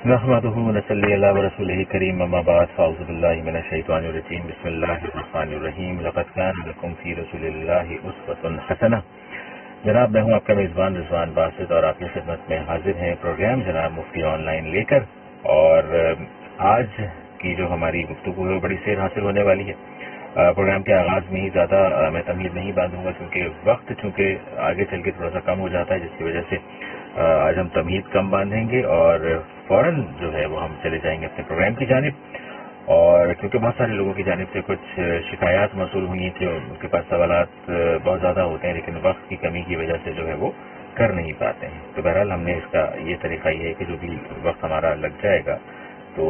نحمده ونصلي على رسوله الكريم اما بعد فاعوذ بالله من الشيطان الرجيم بسم الله الرحمن الرحیم لقد كان لكم في رسول الله اسوة حسنة۔ جناب میں ہوں آپ کا میزبان رضوان باسط اور آپ کی خدمت میں حاضر ہیں پروگرام جناب مفتی آن لائن لے کر، اور آج کی جو ہماری گفتگو ہے بڑی سیر حاصل ہونے والی ہے۔ پروگرام کے آغاز میں ہی زیادہ میں تمہید نہیں باندھوں گا کیونکہ وقت چونکہ آگے چل کے تھوڑا سا کم ہو جاتا ہے، جس کی وجہ سے آج ہم تمہید کم باندھیں گے اور فوراً جو ہے وہ ہم چلے جائیں گے اپنے پروگرام کی جانب۔ اور کیونکہ بہت سارے لوگوں کی جانب سے کچھ شکایات موصول ہوئی ہیں کہ ان کے پاس سوالات بہت زیادہ ہوتے ہیں لیکن وقت کی کمی کی وجہ سے جو ہے وہ کر نہیں پاتے ہیں، تو بہرحال ہم نے اس کا یہ طریقہ یہ ہے کہ جو بھی وقت ہمارا لگ جائے گا تو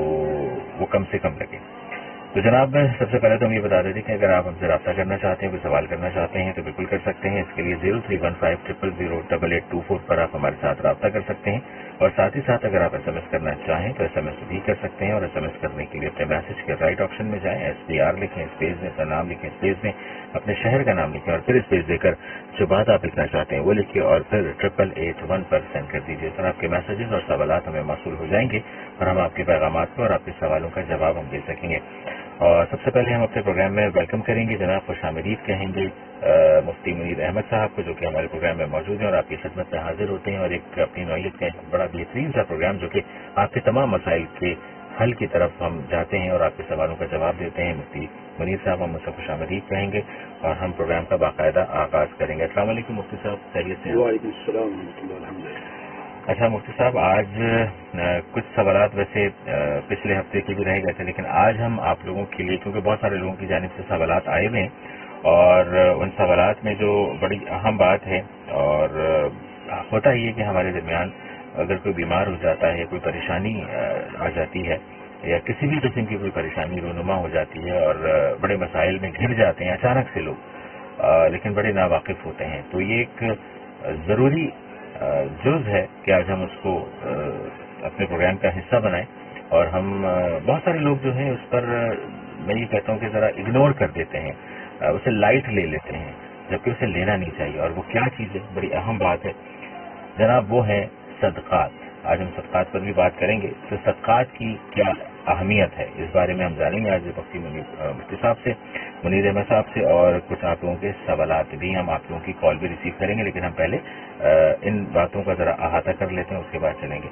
وہ کم سے کم لگے۔ تو جناب میں سب سے پہلے تو ہم یہ بتا دیتے کہ اگر آپ ہم سے رابطہ کرنا چاہتے ہیں، کوئی سوال کرنا چاہتے ہیں تو بالکل کر سکتے ہیں۔ اس کے لیے 0315000824 پر آپ ہمارے ساتھ رابطہ کر سکتے ہیں، اور ساتھ ہی ساتھ اگر آپ ایس ایم ایس کرنا چاہیں تو ایس ایم ایس بھی کر سکتے ہیں، اور ایس ایم ایس کرنے کے لیے اپنے میسج کے رائٹ آپشن میں جائیں، SPR لکھیں، اسپیس میں اپنا نام لکھیں، اسپیس میں اپنے شہر کا نام لکھیں اور پھر اسپیس دے کر جو بات آپ لکھنا چاہتے ہیں وہ لکھیں اور پھر 8881 پر سینڈ کر دیجیے۔ سر آپ کے میسیجز اور سوالات ہمیں موصول ہو جائیں گے اور ہم آپ کے پیغامات کو اور آپ کے سوالوں کا جواب ہم دے سکیں گے۔ اور سب سے پہلے ہم اپنے پروگرام میں ویلکم کریں گے، جناب خوش آمدید کہیں گے مفتی منیر احمد صاحب کو، جو کہ ہمارے پروگرام میں موجود ہیں اور آپ کی خدمت میں حاضر ہوتے ہیں، اور ایک اپنی نوعیت کا بڑا بہترین سا پروگرام جو کہ آپ کے تمام مسائل کے حل کی طرف ہم جاتے ہیں اور آپ کے سوالوں کا جواب دیتے ہیں۔ مفتی منیر صاحب ہم ان سے خوش آمدید کہیں گے اور ہم پروگرام کا باقاعدہ آغاز کریں گے۔ السلام علیکم مفتی صاحب، خیریت سے؟ وعلیکم السلام ورحمۃ اللہ، الحمدللہ۔ اچھا مفتی صاحب، آج کچھ سوالات ویسے پچھلے ہفتے کے بھی رہ گئے تھے لیکن آج ہم آپ لوگوں کے لیے، کیونکہ بہت سارے لوگوں کی جانب سے سوالات آئے ہوئے ہیں اور ان سوالات میں جو بڑی اہم بات ہے، اور ہوتا ہی ہے کہ ہمارے درمیان اگر کوئی بیمار ہو جاتا ہے، کوئی پریشانی آ جاتی ہے یا کسی بھی قسم کی کوئی پریشانی رونما ہو جاتی ہے اور بڑے مسائل میں گھر جاتے ہیں اچانک سے لوگ، لیکن بڑے ناواقف ہوتے ہیں، تو یہ ایک ضروری جز ہے کہ آج ہم اس کو اپنے پروگرام کا حصہ بنائیں، اور ہم بہت سارے لوگ جو ہیں اس پر میں یہ کہتا ہوں کہ ذرا اگنور کر دیتے ہیں، اسے لائٹ لے لیتے ہیں، جبکہ اسے لینا نہیں چاہیے۔ اور وہ کیا چیز ہے، بڑی اہم بات ہے جناب، وہ ہے صدقات۔ آج ہم صدقات پر بھی بات کریں گے، تو صدقات کی کیا اہمیت ہے اس بارے میں ہم جانیں گے آج مفتی صاحب سے، منیر احمد صاحب سے، اور کچھ آپ لوگوں کے سوالات بھی، ہم آپ لوگوں کی کال بھی ریسیو کریں گے، لیکن ہم پہلے ان باتوں کا ذرا احاطہ کر لیتے ہیں، اس کے بعد چلیں گے۔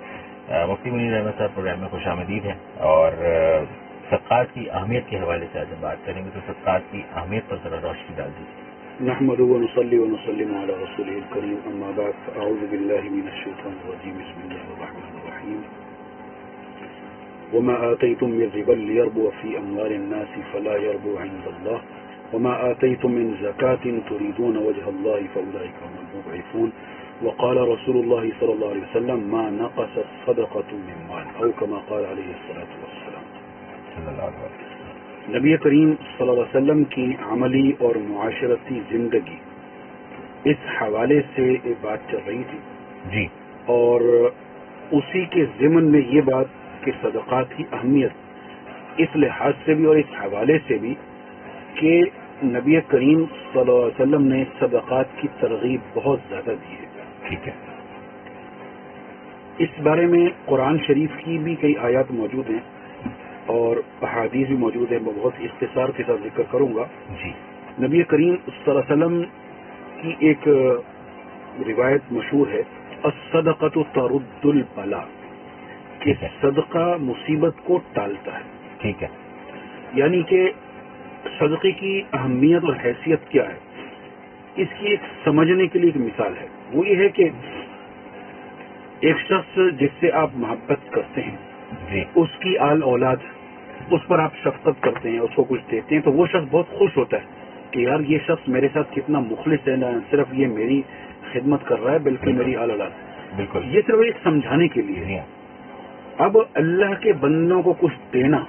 مفتی منیر احمد صاحب پروگرام میں خوش آمدید ہیں، اور صدقات کی اہمیت کے حوالے سے آج ہم بات کریں گے، تو صدقات کی اہمیت پر ذرا روشنی ڈال دیجیے۔ نحمده ونصلي ونسلم على رسوله الكريم، اما بعد، اعوذ بالله من الشيطان الرجيم، بسم الله الرحمن الرحيم۔ وما آتيتم من ربا ليربو في أموال الناس فلا يربو عند الله، وما آتيتم من زكاة تريدون وجه الله فأولئك هم المضعفون، وقال رسول الله صلى الله عليه وسلم ما نقصت صدقة من مال، أو كما قال عليه الصلاة والسلام۔ صلی اللہ علیہ وسلم۔ نبی کریم صلی اللہ علیہ وسلم کی عملی اور معاشرتی زندگی اس حوالے سے ایک بات چل رہی تھی جی، اور اسی کے ضمن میں یہ بات کہ صدقات کی اہمیت اس لحاظ سے بھی اور اس حوالے سے بھی کہ نبی کریم صلی اللہ علیہ وسلم نے صدقات کی ترغیب بہت زیادہ دی ہے۔ ٹھیک ہے، اس بارے میں قرآن شریف کی بھی کئی آیات موجود ہیں اور احادیث بھی موجود ہیں، میں بہت اختصار کے ساتھ ذکر کروں گا۔ جی، نبی کریم صلی اللہ علیہ وسلم کی ایک روایت مشہور ہے، الصدقۃ ترد البلا، کہ صدقہ مصیبت کو ٹالتا ہے۔ ٹھیک ہے، یعنی کہ صدقے کی اہمیت اور حیثیت کیا ہے، اس کی ایک سمجھنے کے لیے ایک مثال ہے، وہ یہ ہے کہ ایک شخص جس سے آپ محبت کرتے ہیں، جی، اس کی آل اولاد، اس پر آپ شفقت کرتے ہیں، اس کو کچھ دیتے ہیں، تو وہ شخص بہت خوش ہوتا ہے کہ یار یہ شخص میرے ساتھ کتنا مخلص ہے، نہ صرف یہ میری خدمت کر رہا ہے بلکہ میری آل اولاد۔ بالکل، یہ صرف ایک سمجھانے کے لیے ہے۔ اب اللہ کے بندوں کو کچھ دینا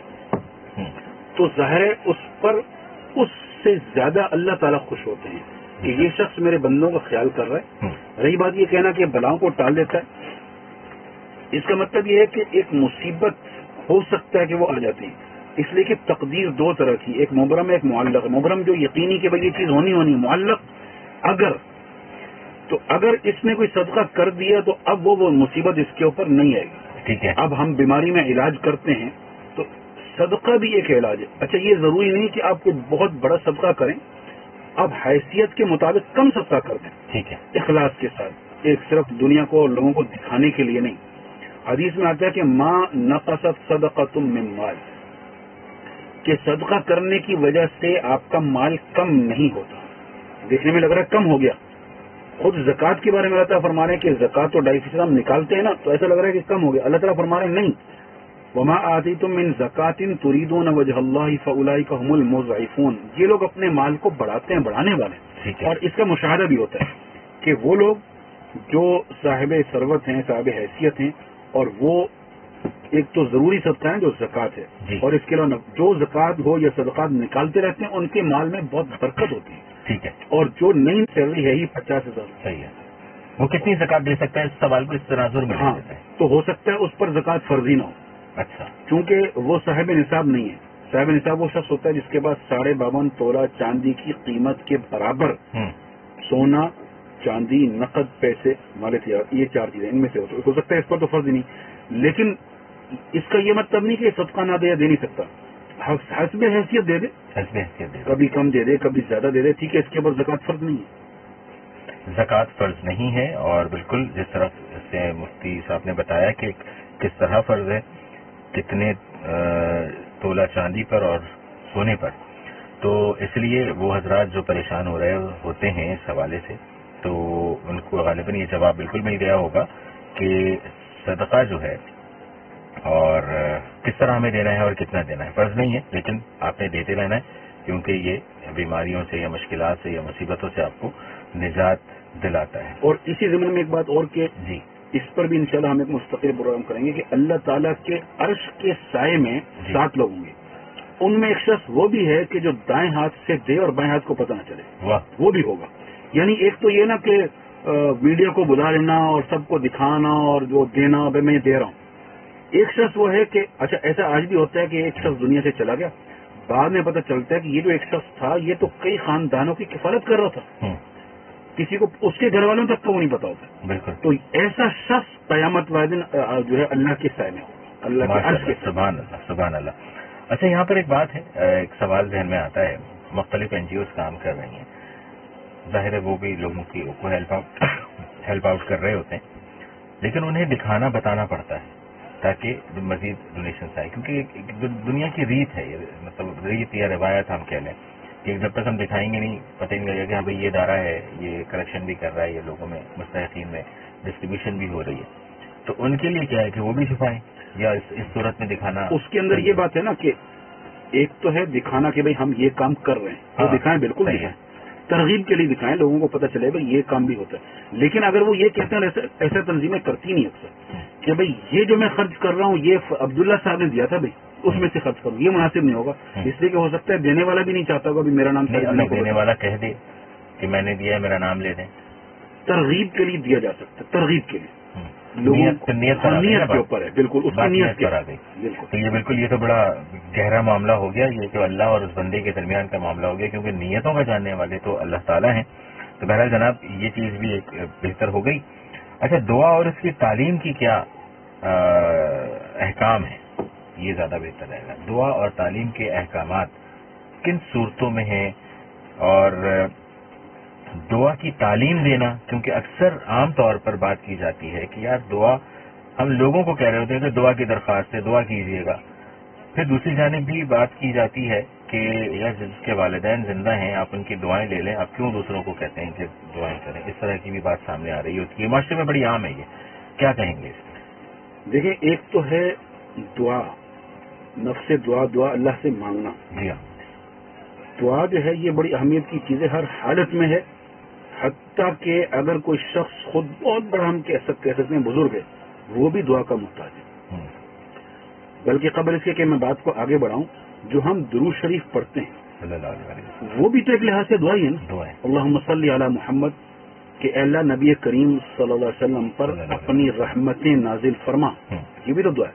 تو ظاہر ہے اس پر اس سے زیادہ اللہ تعالیٰ خوش ہوتے ہیں کہ یہ شخص میرے بندوں کا خیال کر رہا ہے۔ رہی بات یہ کہنا کہ بلاؤں کو ٹال دیتا ہے، اس کا مطلب یہ ہے کہ ایک مصیبت ہو سکتا ہے کہ وہ آ جاتی ہے، اس لیے کہ تقدیر دو طرح کی، ایک مبرم ہے ایک معلق۔ مبرم جو یقینی کہ بھائی یہ چیز ہونی، معلق اگر اس نے کوئی صدقہ کر دیا تو اب وہ مصیبت اس کے اوپر نہیں آئے گی۔ ٹھیک ہے. اب ہم بیماری میں علاج کرتے ہیں تو صدقہ بھی ایک علاج ہے. اچھا یہ ضروری نہیں کہ آپ کوئی بہت بڑا صدقہ کریں، آپ حیثیت کے مطابق کم صدقہ کر دیں. ٹھیک ہے. اخلاص کے ساتھ، ایک صرف دنیا کو اور لوگوں کو دکھانے کے لیے نہیں. حدیث میں آتا ہے کہ ما نقصت صدقۃ من مال، کہ صدقہ کرنے کی وجہ سے آپ کا مال کم نہیں ہوتا. دیکھنے میں لگ رہا ہے کم ہو گیا. خود زکوٰۃ کے بارے میں اللہ تعالیٰ فرما رہے ہیں کہ زکوٰۃ تو 2.5% ہم نکالتے ہیں نا، تو ایسا لگ رہا ہے کہ کم ہو گیا. اللہ تعالیٰ فرما رہے ہیں نہیں، وما آتیتم من زکوٰۃ تریدون وجہ اللہ فاولئک هم المضعفون. یہ لوگ اپنے مال کو بڑھاتے ہیں، بڑھانے والے ہیں. اور اس کا مشاہدہ بھی ہوتا ہے کہ وہ لوگ جو صاحب ثروت ہیں، صاحب حیثیت ہیں، اور وہ ایک تو ضروری صدقہ ہے جو زکوٰۃ ہے، اور اس کے علاوہ جو زکوٰۃ ہو یا صدقات نکالتے رہتے ہیں ان کے مال میں بہت برکت ہوتی ہے. ٹھیک ہے. اور جو نئی سیلری ہے ہی 50,000. صحیح ہے. وہ کتنی زکوٰۃ دے سکتا ہے؟ اس سوال کو اس تناظر میں ہاں، تو ہو سکتا ہے اس پر زکوٰۃ فرضی نہ ہو. اچھا. چونکہ وہ صاحب نصاب نہیں ہے. صاحب نصاب وہ شخص ہوتا ہے جس کے پاس 52.5 تولہ چاندی کی قیمت کے برابر سونا، چاندی، نقد پیسے، مال تجارت، یہ 4 چیزیں ان میں سے ہو سکتا ہے اس پر تو فرض ہی نہیں. لیکن اس کا یہ مطلب نہیں کہ صدقہ نہ دے یا دے نہیں سکتا. حسب حیثیت دے دے، حسب حیثیت دے دے، کبھی کم دے دے کبھی زیادہ دے دے، ٹھیک ہے. اس کے اوپر زکوٰۃ فرض نہیں ہے. زکوٰۃ فرض نہیں ہے. اور بالکل جس طرح سے مفتی صاحب نے بتایا کہ کس طرح فرض ہے، کتنے تولہ چاندی پر اور سونے پر. تو اس لیے وہ حضرات جو پریشان ہو رہے ہوتے ہیں اس حوالے سے، تو ان کو غالباً یہ جواب بالکل مل گیا ہوگا کہ صدقہ جو ہے اور کس طرح ہمیں دینا ہے اور کتنا دینا ہے فرض نہیں ہے، لیکن آپ نے دیتے رہنا ہے، کیونکہ یہ بیماریوں سے یا مشکلات سے یا مصیبتوں سے آپ کو نجات دلاتا ہے. اور اسی ضمن میں ایک بات اور کہ جی، اس پر بھی انشاءاللہ ہم ایک مستقل پروگرام کریں گے کہ اللہ تعالیٰ کے عرش کے سائے میں 7 لوگ ہوں گے. ان میں ایک شخص وہ بھی ہے کہ جو دائیں ہاتھ سے دے اور بائیں ہاتھ کو پتہ نہ چلے. واہ. وہ بھی ہوگا. یعنی ایک تو یہ نا کہ ویڈیو کو بلا لینا اور سب کو دکھانا اور جو دینا بھائی میں دے رہا ہوں. ایک شخص وہ ہے کہ اچھا ایسا آج بھی ہوتا ہے کہ ایک شخص دنیا سے چلا گیا، بعد میں پتہ چلتا ہے کہ یہ جو ایک شخص تھا یہ تو کئی خاندانوں کی کفالت کر رہا تھا. کسی کو اس کے گھر والوں تک کو وہ نہیں پتا ہوتا. بالکل. تو ایسا شخص قیامت والے دن جو ہے اللہ کے سائے میں ہوگا، اللہ کے عرش کے. سبحان اللہ، سبحان اللہ. اچھا یہاں پر ایک بات ہے، ایک سوال ذہن میں آتا ہے. مختلف NGOs کام کر رہی ہیں، ظاہر ہے وہ بھی لوگوں کی کو ہیلپ آؤٹ کر رہے ہوتے ہیں، لیکن انہیں دکھانا بتانا پڑتا ہے تاکہ مزید ڈونیشنس آئے. کیونکہ دنیا کی ریت ہے، مطلب ریت یا روایت ہم کہہ لیں کہ جب تک ہم دکھائیں گے نہیں، پتہ نہیں لگے گا کہ ہاں بھائی یہ ادارہ ہے، یہ کلیکشن بھی کر رہا ہے، یہ لوگوں میں مستحقین میں ڈسٹریبیوشن بھی ہو رہی ہے. تو ان کے لیے کیا ہے کہ وہ بھی چھپائیں یا اس صورت میں دکھانا. اس کے اندر یہ بات ہے نا کہ ایک تو ہے دکھانا کہ بھائی ہم یہ کام کر رہے ہیں، وہ دکھائیں، بالکل دکھائیں، ترغیب کے لیے دکھائیں، لوگوں کو پتہ چلے بھائی یہ کام بھی ہوتا ہے. لیکن اگر وہ یہ کہتے ہیں، ایسا تنظیمیں کرتی نہیں اکثر کہ بھائی یہ جو میں خرچ کر رہا ہوں یہ عبداللہ صاحب نے دیا تھا، بھائی اس میں سے خرچ کروں، یہ مناسب نہیں ہوگا. اس لیے کہ ہو سکتا ہے دینے والا بھی نہیں چاہتا ہوگا میرا نام. دینے والا کہہ دے کہ میں نے دیا، میرا نام لے دیں. ترغیب کے لیے دیا جا سکتا ہے، ترغیب کے لیے. نیت کے اوپر ہے، بالکل اس کی نیت کرا گئی. تو یہ تو بڑا گہرا معاملہ ہو گیا، یہ تو اللہ اور اس بندے کے درمیان کا معاملہ ہو گیا، کیونکہ نیتوں کا جاننے والے تو اللہ تعالیٰ ہیں. تو بہرحال جناب یہ چیز بھی ایک بہتر ہو گئی. اچھا دعا اور اس کی تعلیم کی کیا احکام ہے، یہ زیادہ بہتر رہے گا. دعا اور تعلیم کے احکامات کن صورتوں میں ہیں، اور دعا کی تعلیم دینا، کیونکہ اکثر عام طور پر بات کی جاتی ہے کہ یار دعا ہم لوگوں کو کہہ رہے ہوتے ہیں کہ دعا کی درخواست ہے، دعا کیجیے گا. پھر دوسری جانب بھی بات کی جاتی ہے کہ یار جس کے والدین زندہ ہیں آپ ان کی دعائیں لے لیں، آپ کیوں دوسروں کو کہتے ہیں کہ دعائیں کریں. اس طرح کی بھی بات سامنے آ رہی ہوتی ہے، معاشرے میں بڑی عام ہے. یہ کیا کہیں گے اس میں؟ دیکھیں ایک تو ہے دعا، نفس دعا اللہ سے مانگنا. جی ہاں. دعا جو ہے یہ بڑی اہمیت کی چیز ہے، ہر حالت میں ہے. حتیٰ کہ اگر کوئی شخص خود بہت بڑا ہم کہہ سکتے ہیں بزرگ ہے، وہ بھی دعا کا محتاج ہے. بلکہ قبل اس کے کہ میں بات کو آگے بڑھاؤں، جو ہم درود شریف پڑھتے ہیں وہ بھی تو ایک لحاظ سے دعا ہی ہے نا. اللہم صلی علی محمد، کہ اے اللہ نبی کریم صلی اللہ علیہ وسلم پر اپنی رحمتیں نازل فرما، یہ بھی تو دعا ہے.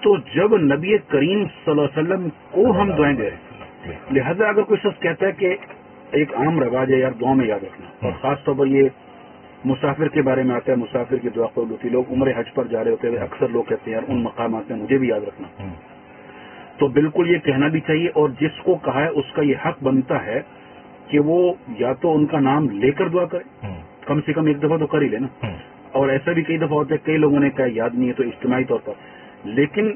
تو جب نبی کریم صلی اللہ علیہ وسلم کو ہم دعائیں دے رہے ہیں، لہذا اگر کوئی شخص کہتا ہے کہ ایک عام رواج ہے یار دعا میں یاد رکھنا، اور خاص طور پر یہ مسافر کے بارے میں آتا ہے مسافر کی دعا قبول ہوتی. لوگ عمرہ حج پر جا رہے ہوتے ہیں اکثر لوگ کہتے ہیں یار ان مقامات میں مجھے بھی یاد رکھنا. تو بالکل یہ کہنا بھی چاہیے, اور جس کو کہا ہے اس کا یہ حق بنتا ہے کہ وہ یا تو ان کا نام لے کر دعا کرے, کم سے کم ایک دفعہ تو کر ہی لے نا. اور ایسا بھی کئی دفعہ ہوتا ہے کئی لوگوں نے کہا یاد نہیں ہے تو اجتماعی طور پر, لیکن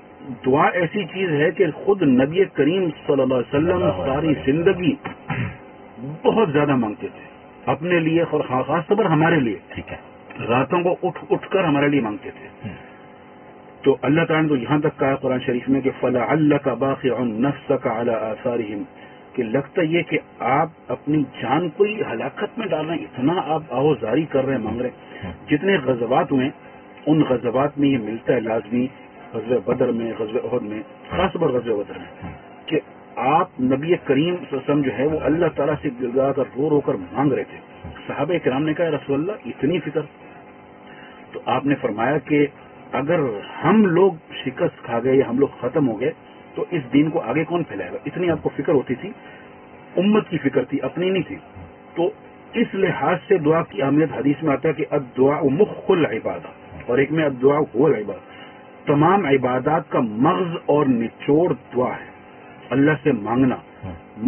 دعا ایسی چیز ہے کہ خود نبی کریم صلی اللہ علیہ وسلم ساری زندگی بہت زیادہ مانگتے تھے اپنے لیے, اور خاص طور پر ہمارے لیے. ٹھیک ہے, راتوں کو اٹھ کر ہمارے لیے مانگتے تھے. تو اللہ تعالیٰ نے تو یہاں تک کہا قرآن شریف میں کہ فَلَعَلَّكَ بَاخِعٌ نَفْسَكَ عَلَىٰ آثَارِهِمْ, کہ لگتا یہ کہ آپ اپنی جان کو ہی ہلاکت میں ڈال رہے ہیں, اتنا آپ آہوزاری کر رہے ہیں, مانگ رہے ہیں. جتنے غزوات ہوئے ان غزوات میں یہ ملتا ہے لازمی, غزوہ بدر میں, غزوہ احد میں, خاص طور پر غزوہ بدر میں, کہ آپ نبی کریم صلی اللہ علیہ وسلم جو ہے وہ اللہ تعالیٰ سے گڑگڑا کر رو کر مانگ رہے تھے. صحابہ کرام نے کہا رسول اللہ اتنی فکر, تو آپ نے فرمایا کہ اگر ہم لوگ شکست کھا گئے یا ہم لوگ ختم ہو گئے تو اس دین کو آگے کون پھیلائے گا. اتنی آپ کو فکر ہوتی تھی, امت کی فکر تھی, اپنی نہیں تھی. تو اس لحاظ سے دعا کی اہمیت حدیث میں آتا ہے کہ الدعاء مخ العبادہ, اور ایک میں الدعاء هو العبادہ, تمام عبادات کا مغز اور نچوڑ دعا ہے, اللہ سے مانگنا.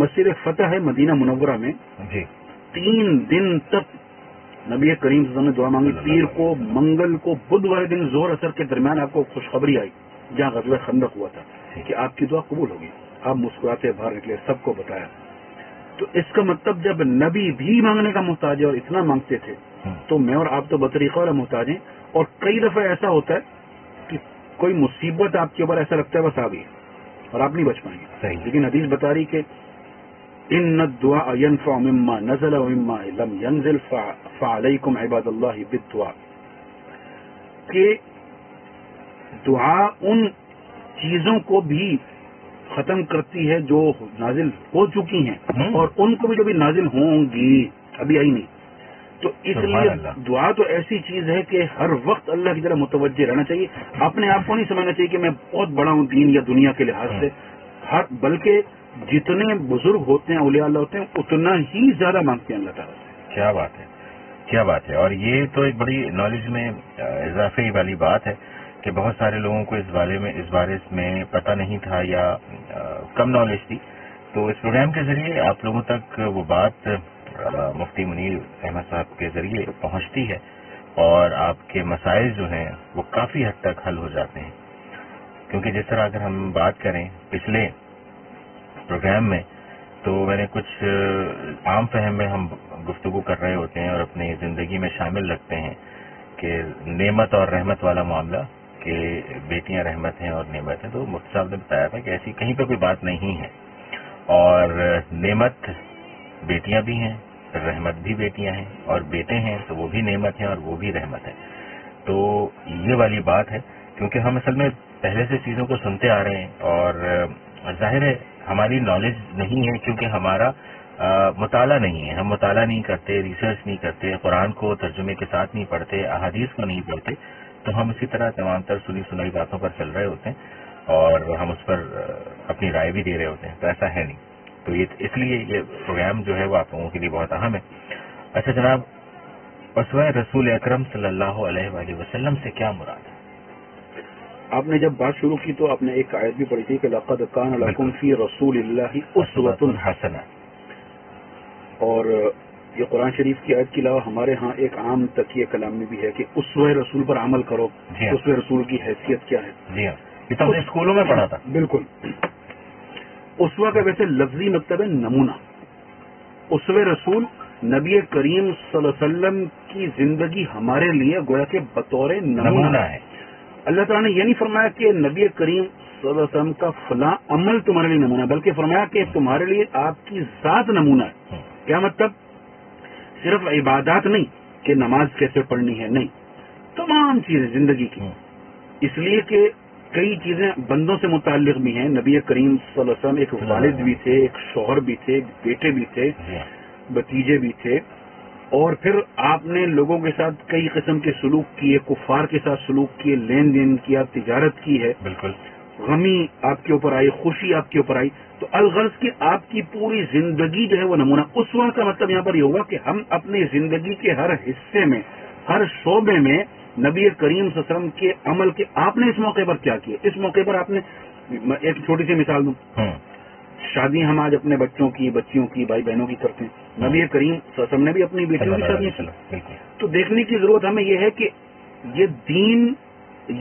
مسجد فتح ہے مدینہ منورہ میں, 3 دن تک نبی کریم صلی اللہ علیہ وسلم نے دعا مانگی. پیر کو, منگل کو, بدھ والے دن ظہر اثر کے درمیان آپ کو خوشخبری آئی جہاں غزوہ خندق ہوا تھا کہ آپ کی دعا قبول ہوگی. آپ مسکراتے باہر نکلے, سب کو بتایا. تو اس کا مطلب جب نبی بھی مانگنے کا محتاج ہے اور اتنا مانگتے تھے, تو میں اور آپ تو بطریقہ والا محتاج ہیں. اور کئی دفعہ ایسا ہوتا ہے کہ کوئی مصیبت آپ کے اوپر ایسا لگتا ہے بس آ گئی اور آپ نہیں بچ پائیں گے, لیکن حدیث بتا رہی کہ ان الدعاء ينفع مما نزل ومما لم ينزل فعليكم عباد الله بالدعاء, کہ دعا ان چیزوں کو بھی ختم کرتی ہے جو نازل ہو چکی ہیں اور ان کو بھی جو بھی نازل ہوں گی, ابھی آئی نہیں. تو اس لیے دعا تو ایسی چیز ہے کہ ہر وقت اللہ کی طرف متوجہ رہنا چاہیے. اپنے آپ کو نہیں سمجھنا چاہیے کہ میں بہت بڑا ہوں دین یا دنیا کے لحاظ سے, بلکہ جتنے بزرگ ہوتے ہیں اولیاء اللہ ہوتے ہیں اتنا ہی زیادہ مانگتے ہیں اللہ تعالیٰ سے. کیا بات ہے, کیا بات ہے. اور یہ تو ایک بڑی نالج میں اضافے والی بات ہے کہ بہت سارے لوگوں کو اس بارے میں پتہ نہیں تھا یا کم نالج تھی. تو اس پروگرام کے ذریعے آپ لوگوں تک وہ بات مفتی منیر احمد صاحب کے ذریعے پہنچتی ہے اور آپ کے مسائل جو ہیں وہ کافی حد تک حل ہو جاتے ہیں. کیونکہ جس طرح اگر ہم بات کریں پچھلے پروگرام میں, تو میں نے کچھ عام فہم میں ہم گفتگو کر رہے ہوتے ہیں اور اپنی زندگی میں شامل رکھتے ہیں کہ نعمت اور رحمت والا معاملہ, کہ بیٹیاں رحمت ہیں اور نعمت ہیں. تو مفتی صاحب نے بتایا تھا کہ ایسی کہیں پہ کوئی بات نہیں ہے, اور نعمت بیٹیاں بھی ہیں, رحمت بھی بیٹیاں ہیں, اور بیٹے ہیں تو وہ بھی نعمت ہیں اور وہ بھی رحمت ہے. تو یہ والی بات ہے, کیونکہ ہم اصل میں پہلے سے چیزوں کو سنتے آ رہے ہیں, اور ظاہر ہے ہماری نالج نہیں ہے کیونکہ ہمارا مطالعہ نہیں ہے, ہم مطالعہ نہیں کرتے, ریسرچ نہیں کرتے, قرآن کو ترجمے کے ساتھ نہیں پڑھتے, احادیث کو نہیں پڑھتے. تو ہم اسی طرح تمام تر سنی سنائی باتوں پر چل رہے ہوتے ہیں اور ہم اس پر اپنی رائے بھی دے رہے ہوتے ہیں. تو ایسا ہے نہیں. تو اس لیے یہ پروگرام جو ہے وہ آپ لوگوں کے لیے بہت اہم ہے. اچھا جناب, اسوہ رسول اکرم صلی اللہ علیہ وآلہ وسلم سے کیا مراد ہے؟ آپ نے جب بات شروع کی تو آپ نے ایک آیت بھی پڑھی تھی کہ لقد کان لکم فی رسول اللہ اسوۃ حسنہ, اور یہ قرآن شریف کی آیت کے علاوہ ہمارے ہاں ایک عام تقیہ کلام میں بھی ہے کہ اسوہ رسول پر عمل کرو. اسوہ رسول کی حیثیت کیا ہے؟ جی ہاں, یہ تو ہم نے اسکولوں میں پڑھا تھا. بالکل. اسوہ کا ویسے لفظی مطلب ہے نمونہ. اسوہ رسول نبی کریم صلی اللہ علیہ وسلم کی زندگی ہمارے لیے گویا کہ بطور نمونہ ہے. اللہ تعالیٰ نے یہ نہیں فرمایا کہ نبی کریم صلی اللہ علیہ وسلم کا فلاں عمل تمہارے لیے نمونہ, بلکہ فرمایا کہ تمہارے لیے آپ کی ذات نمونہ ہے. کیا مطلب؟ صرف عبادات نہیں کہ نماز کیسے پڑھنی ہے, نہیں, تمام چیزیں زندگی کی. اس لیے کہ کئی چیزیں بندوں سے متعلق بھی ہیں. نبی کریم صلی اللہ علیہ وسلم ایک والد بھی تھے, ایک شوہر بھی تھے, ایک بیٹے بھی تھے, بتیجے بھی تھے, اور پھر آپ نے لوگوں کے ساتھ کئی قسم کے سلوک کیے, کفار کے ساتھ سلوک کیے, لین دین کیا, تجارت کی ہے. بالکل. غمی آپ کے اوپر آئی, خوشی آپ کے اوپر آئی. تو الغرض کہ آپ کی پوری زندگی جو ہے وہ نمونہ. اسوہ کا مطلب یہاں پر یہ ہوگا کہ ہم اپنی زندگی کے ہر حصے میں ہر شعبے میں نبی کریم صلی اللہ علیہ وسلم کے عمل کے آپ نے اس موقع پر کیا کیا. اس موقع پر آپ نے ایک چھوٹی سی مثال دوں. شادیاں ہم آج اپنے بچوں کی بچیوں کی بھائی بہنوں کی کرتے ہیں. نبی کریم صلی اللہ علیہ وسلم نے بھی اپنی بیٹیوں کی شادیاں کی. تو دیکھنے کی ضرورت ہمیں یہ ہے کہ یہ دین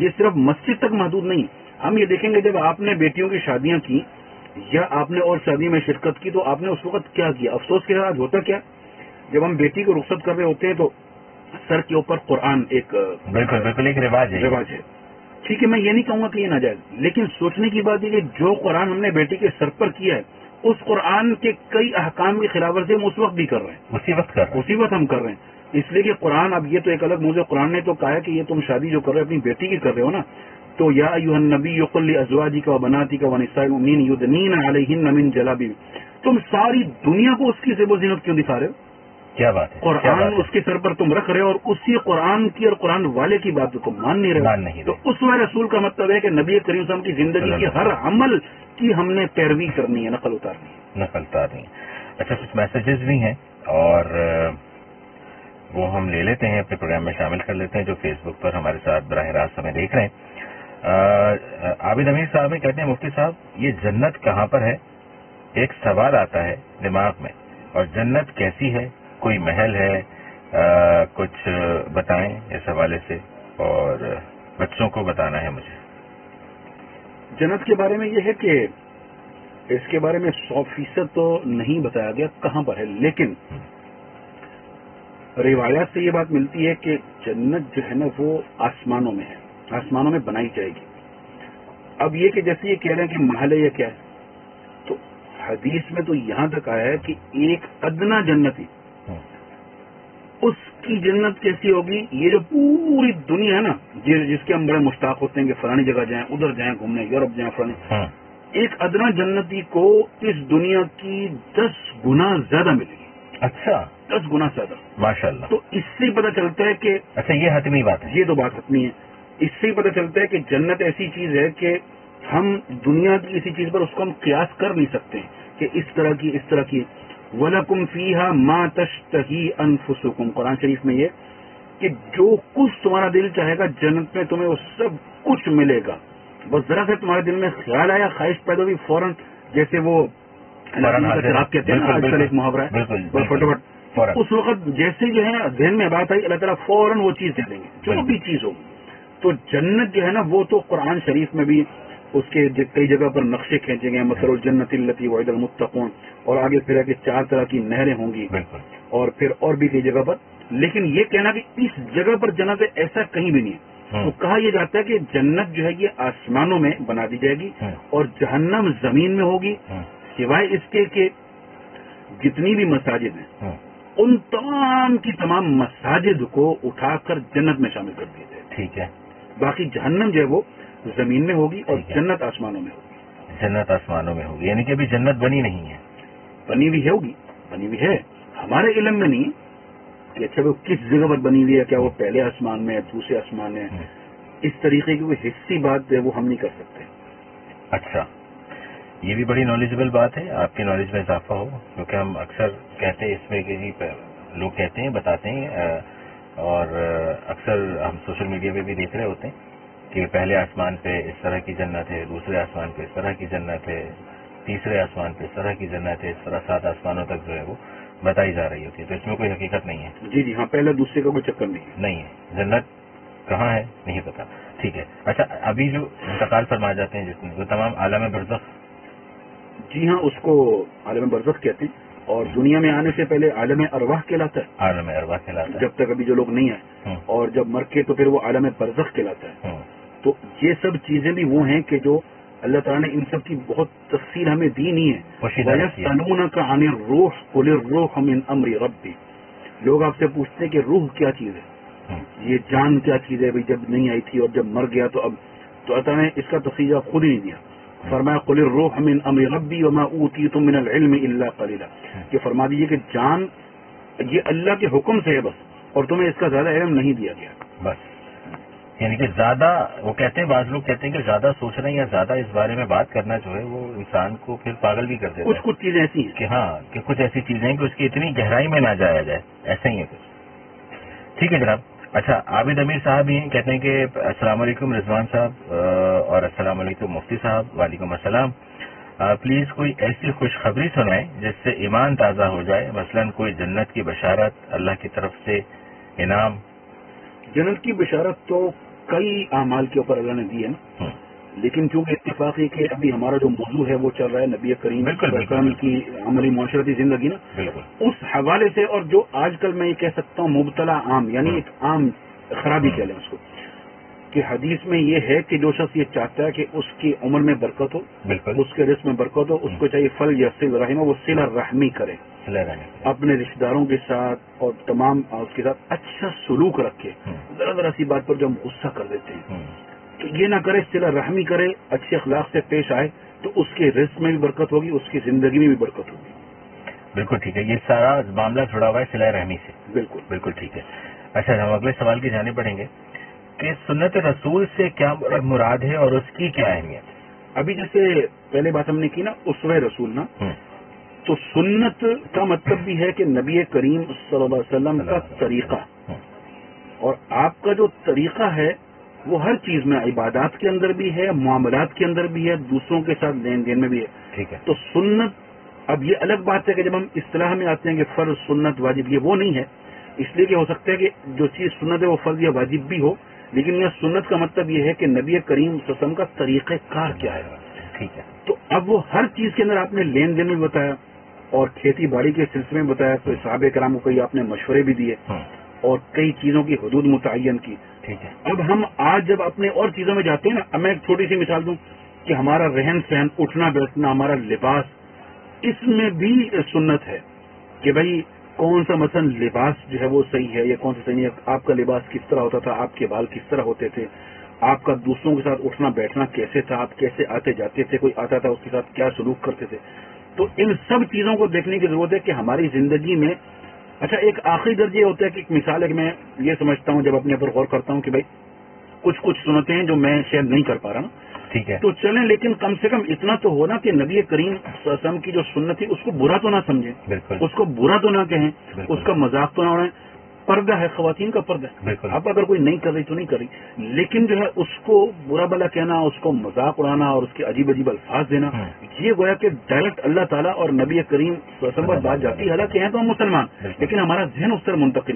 یہ صرف مسجد تک محدود نہیں. ہم یہ دیکھیں گے جب آپ نے بیٹیوں کی شادیاں کی یا آپ نے اور شادی میں شرکت کی تو آپ نے اس وقت کیا کیا. افسوس کے ساتھ ہوتا کیا, جب ہم بیٹی کو رخصت کر رہے ہوتے ہیں تو سر کے اوپر قرآن ایک بالکل ایک رواج ہے. ٹھیک ہے, میں یہ نہیں کہوں گا کہ یہ ناجائز, لیکن سوچنے کی بات یہ کہ جو قرآن ہم نے بیٹی کے سر پر کیا ہے اس قرآن کے کئی احکام کی خلاف ورزی ہم اس وقت بھی کر رہے ہیں, اسی وقت ہم کر رہے ہیں. اس لیے کہ قرآن, اب یہ تو ایک الگ موضوع, قرآن نے تو کہا ہے کہ یہ تم شادی جو کر رہے ہو اپنی بیٹی کی کر رہے ہو نا, تو یا ایھا النبی قل لازواجک و بناتک و نساء المؤمنین یدنین علیہن من جلابیبہن, تم ساری دنیا کو اس کی زیب و زینت کیوں دکھا رہے ہو؟ کیا بات ہے, قرآن اس کے سر پر تم رکھ رہے ہو اور اسی قرآن کی اور قرآن والے کی بات کو مان نہیں رہے. تو اس میں رسول کا مطلب ہے کہ نبی کریم صلی اللہ علیہ وسلم کی زندگی کے ہر عمل کی ہم نے پیروی کرنی ہے, نقل اتارنی ہے. اچھا, کچھ میسیجز بھی ہیں اور وہ ہم لے لیتے ہیں, اپنے پروگرام میں شامل کر لیتے ہیں جو فیس بک پر ہمارے ساتھ براہ راست ہمیں دیکھ رہے ہیں. عابد امیر صاحب کہتے ہیں مفتی صاحب یہ جنت کہاں پر ہے؟ ایک سوال آتا ہے دماغ میں, اور جنت کیسی ہے, کوئی محل ہے, کچھ بتائیں اس حوالے سے, اور بچوں کو بتانا ہے مجھے. جنت کے بارے میں یہ ہے کہ اس کے بارے میں 100% تو نہیں بتایا گیا کہاں پر ہے, لیکن روایات سے یہ بات ملتی ہے کہ جنت جو ہے نا وہ آسمانوں میں ہے, آسمانوں میں بنائی جائے گی. اب یہ کہ جیسے یہ کہہ رہے ہیں کہ محل ہے یا کیا ہے, تو حدیث میں تو یہاں تک آیا ہے کہ ایک ادنا جنتی اس کی جنت کیسی ہوگی. یہ جو پوری دنیا ہے نا جس کے ہم بڑے مشتاق ہوتے ہیں کہ فلانی جگہ جائیں, ادھر جائیں گھومنے, یورپ جائیں فلانی, ایک ادنا جنتی کو اس دنیا کی 10 گنا زیادہ ملے گی. اچھا, 10 گنا زیادہ, ماشاء اللہ. تو اس سے پتہ چلتا ہے کہ اچھا یہ حتمی بات ہے, یہ تو بات حتمی ہے. اس سے پتہ چلتا ہے کہ جنت ایسی چیز ہے کہ ہم دنیا کی کسی چیز پر اس کو ہم قیاس کر نہیں سکتے کہ اس طرح کی. وَلَكُمْ فِيهَا مَا تَشْتَهِي أَنفُسُكُمْ, قرآن شریف میں یہ کہ جو کچھ تمہارا دل چاہے گا جنت میں تمہیں وہ سب کچھ ملے گا. بس ذرا سے تمہارے دل میں خیال آیا, خواہش پیدا ہوئی, فوراً جیسے وہ چراغ کہتے ہیں آج کل ایک محاورہ ہے, فٹافٹ اس وقت جیسے جو ہے ذہن میں بات آئی اللہ تعالیٰ فوراً وہ چیز دے دیں گے جو بھی چیز ہوگی. تو جنت جو ہے نا وہ تو قرآن شریف میں بھی اس کے کئی جگہ پر نقشے کھینچے گئے, مثل الجنت التی وعد المتقون, اور آگے پھر ہے کہ 4 طرح کی نہریں ہوں گی, اور پھر اور بھی کئی جگہ پر. لیکن یہ کہنا کہ اس جگہ پر جنت ہے ایسا کہیں بھی نہیں ہے. تو کہا یہ جاتا ہے کہ جنت جو ہے یہ آسمانوں میں بنا دی جائے گی اور جہنم زمین میں ہوگی, سوائے اس کے کہ جتنی بھی مساجد ہیں ان تمام کی تمام مساجد کو اٹھا کر جنت میں شامل کر دیا جائے. ٹھیک ہے, باقی جہنم جو ہے وہ زمین میں ہوگی اور جنت آسمانوں میں ہوگی. جنت آسمانوں میں ہوگی, یعنی کہ ابھی جنت بنی نہیں ہے. بنی ہوئی ہوگی, بنی ہوئی ہے, ہمارے علم میں نہیں کہ اچھا وہ کس جگہ پر بنی ہوئی ہے, کیا وہ پہلے آسمان میں ہے, دوسرے آسمان میں ہے, اس طریقے کی کوئی حصی بات ہے وہ ہم نہیں کر سکتے. اچھا, یہ بھی بڑی نالجبل بات ہے, آپ کی نالج میں اضافہ ہو, کیونکہ ہم اکثر کہتے ہیں اس میں کہ جی لوگ کہتے ہیں بتاتے ہیں, اور اکثر ہم سوشل میڈیا پہ بھی دیکھ رہے ہوتے ہیں کہ پہلے آسمان پہ اس طرح کی جنت ہے, دوسرے آسمان پہ اس طرح کی جنت ہے, تیسرے آسمان پہ اس طرح کی جنت ہے, اس طرح 7 آسمانوں تک جو ہے وہ بتائی جا رہی ہوتی ہے. تو اس میں کوئی حقیقت نہیں ہے. جی ہاں, پہلے دوسرے کا کوئی چکر نہیں ہے. جنت کہاں ہے نہیں پتا. ٹھیک ہے, اچھا ابھی جو انتقال فرما جاتے ہیں جس میں وہ تمام عالم برزخ, جی ہاں اس کو عالم برزخ کہتے ہیں, اور دنیا میں آنے سے پہلے عالم ارواح کہلاتا ہے. عالم ارواح کہلاتا ہے جب تک ابھی جو لوگ نہیں آئے, اور جب مر کے تو پھر وہ عالم برزخ کہلاتا ہے. تو یہ سب چیزیں بھی وہ ہیں کہ جو اللہ تعالیٰ نے ان سب کی بہت تفصیل ہمیں دی نہیں ہے. وَيَسْأَلُونَكَ عَنِ الرُّوحِ قُلِ الرُّوحُ مِنْ أَمْرِ رَبِّي, لوگ آپ سے پوچھتے ہیں کہ روح کیا چیز ہے, یہ جان کیا چیز ہے, بھائی جب نہیں آئی تھی اور جب مر گیا تو اب, تو اللہ تعالیٰ نے اس کا تفصیل آپ خود ہی نہیں دیا. فرمایا قُلِ الرُّوحُ مِنْ أَمْرِ رَبِّي وَمَا أُوتِيتُم مِنَ الْعِلْمِ إِلَّا قَلِيلًا, کہ فرما دیجیے کہ جان یہ اللہ کے حکم سے ہے بس, اور تمہیں اس کا زیادہ علم نہیں دیا گیا بس. یعنی کہ زیادہ, وہ کہتے ہیں بعض لوگ کہتے ہیں کہ زیادہ سوچنا یا زیادہ اس بارے میں بات کرنا جو ہے وہ انسان کو پھر پاگل بھی کر دیتا ہے. کچھ چیزیں ایسی ہیں کہ ہاں کہ کچھ ایسی چیزیں ہیں کہ اس کی اتنی گہرائی میں نہ جایا جائے, ایسا ہی ہے کچھ. ٹھیک ہے جناب, اچھا، عابد امیر صاحب ہی کہتے ہیں کہ السلام علیکم رضوان صاحب اور السلام علیکم مفتی صاحب، وعلیکم السلام. پلیز کوئی ایسی خوشخبری سنائیں جس سے ایمان تازہ ہو جائے، مثلا کوئی جنت کی بشارت، اللہ کی طرف سے انعام. جنت کی بشارت تو کئی اعمال کے اوپر اللہ نے دی ہے نا، لیکن چونکہ اتفاق ہے کہ ابھی ہمارا جو موضوع ہے وہ چل رہا ہے نبی کریم صلی اللہ علیہ وسلم کی عملی معاشرتی زندگی نا، اس حوالے سے، اور جو آج کل میں یہ کہہ سکتا ہوں مبتلا عام، یعنی ایک عام خرابی کہہ لیں اس کو، کہ حدیث میں یہ ہے کہ جو شخص یہ چاہتا ہے کہ اس کی عمر میں برکت ہو، اس کے رزق میں برکت ہو، اس کو چاہیے فل یا صل رحم ہو، وہ صلہ رحمی کرے، اپنے رشتہ داروں کے ساتھ اور تمام اس کے ساتھ اچھا سلوک رکھے. ذرا ذرا سی بات پر جو ہم غصہ کر دیتے ہیں تو یہ نہ کرے، صلہ رحمی کرے، اچھے اخلاق سے پیش آئے تو اس کے رزق میں بھی برکت ہوگی، اس کی زندگی میں بھی برکت ہوگی. بالکل ٹھیک ہے، یہ سارا معاملہ جڑا ہوا ہے صلہ رحمی سے. بالکل بالکل ٹھیک ہے. اچھا، ہم اگلے سوال کی جانب بڑھیں گے کہ سنت رسول سے کیا مراد ہے اور اس کی کیا اہمیت ہے؟ ابھی جیسے پہلے بات ہم نے کی نا اسوہ رسول نا، تو سنت کا مطلب بھی ہے کہ نبی کریم صلی اللہ علیہ وسلم کا طریقہ، اور آپ کا جو طریقہ ہے وہ ہر چیز میں، عبادات کے اندر بھی ہے، معاملات کے اندر بھی ہے، دوسروں کے ساتھ لین دین میں بھی ہے. ٹھیک ہے. تو سنت، اب یہ الگ بات ہے کہ جب ہم اصطلاح میں آتے ہیں کہ فرض سنت واجب، یہ وہ نہیں ہے، اس لیے کہ ہو سکتا ہے کہ جو چیز سنت ہے وہ فرض یا واجب بھی ہو، لیکن یہ سنت کا مطلب یہ ہے کہ نبی کریم صلی اللہ علیہ وسلم کا طریقہ کار کیا ہے. ٹھیک ہے. تو اب وہ ہر چیز کے اندر آپ نے لین دین میں بتایا اور کھیتی باڑی کے سلسلے میں بتایا، تو صحابہ کرام کو کئی آپ نے مشورے بھی دیے اور کئی چیزوں کی حدود متعین کی. ٹھیک ہے. اب ہم آج جب اپنے اور چیزوں میں جاتے ہیں نا، اب میں ایک چھوٹی سی مثال دوں کہ ہمارا رہن سہن، اٹھنا بیٹھنا، ہمارا لباس، اس میں بھی سنت ہے کہ بھائی کون سا مثلا لباس جو ہے وہ صحیح ہے یا کون سا صحیح نہیں ہے، آپ کا لباس کس طرح ہوتا تھا، آپ کے بال کس طرح ہوتے تھے، آپ کا دوسروں کے ساتھ اٹھنا بیٹھنا کیسے تھا، آپ کیسے آتے جاتے تھے، کوئی آتا تھا اس کے ساتھ کیا سلوک کرتے تھے. تو ان سب چیزوں کو دیکھنے کی ضرورت ہے کہ ہماری زندگی میں. اچھا، ایک آخری درجہ یہ ہوتا ہے کہ ایک مثال ہے کہ میں یہ سمجھتا ہوں جب اپنے پر غور کرتا ہوں کہ بھائی کچھ سنتیں ہیں جو میں شاید نہیں کر پا رہا نا، ٹھیک ہے، تو چلیں، لیکن کم سے کم اتنا تو ہونا کہ نبی کریم صلی اللہ علیہ وسلم کی جو سنت تھی اس کو برا تو نہ سمجھیں، اس کو برا تو نہ کہیں، اس کا مذاق تو نہ اڑائیں. پردہ ہے، خواتین کا پردہ ہے، اب اگر کوئی نہیں کر رہی تو نہیں کر رہی، لیکن جو ہے اس کو برا بلا کہنا، اس کو مذاق اڑانا اور اس کے عجیب عجیب الفاظ دینا، یہ گویا کہ ڈائریکٹ اللہ تعالیٰ اور نبی کریم صلی اللہ علیہ وسلم پر بات جاتی ہے. حالانکہ ہیں تو ہم مسلمان، لیکن ہمارا ذہن اس طرح منتقل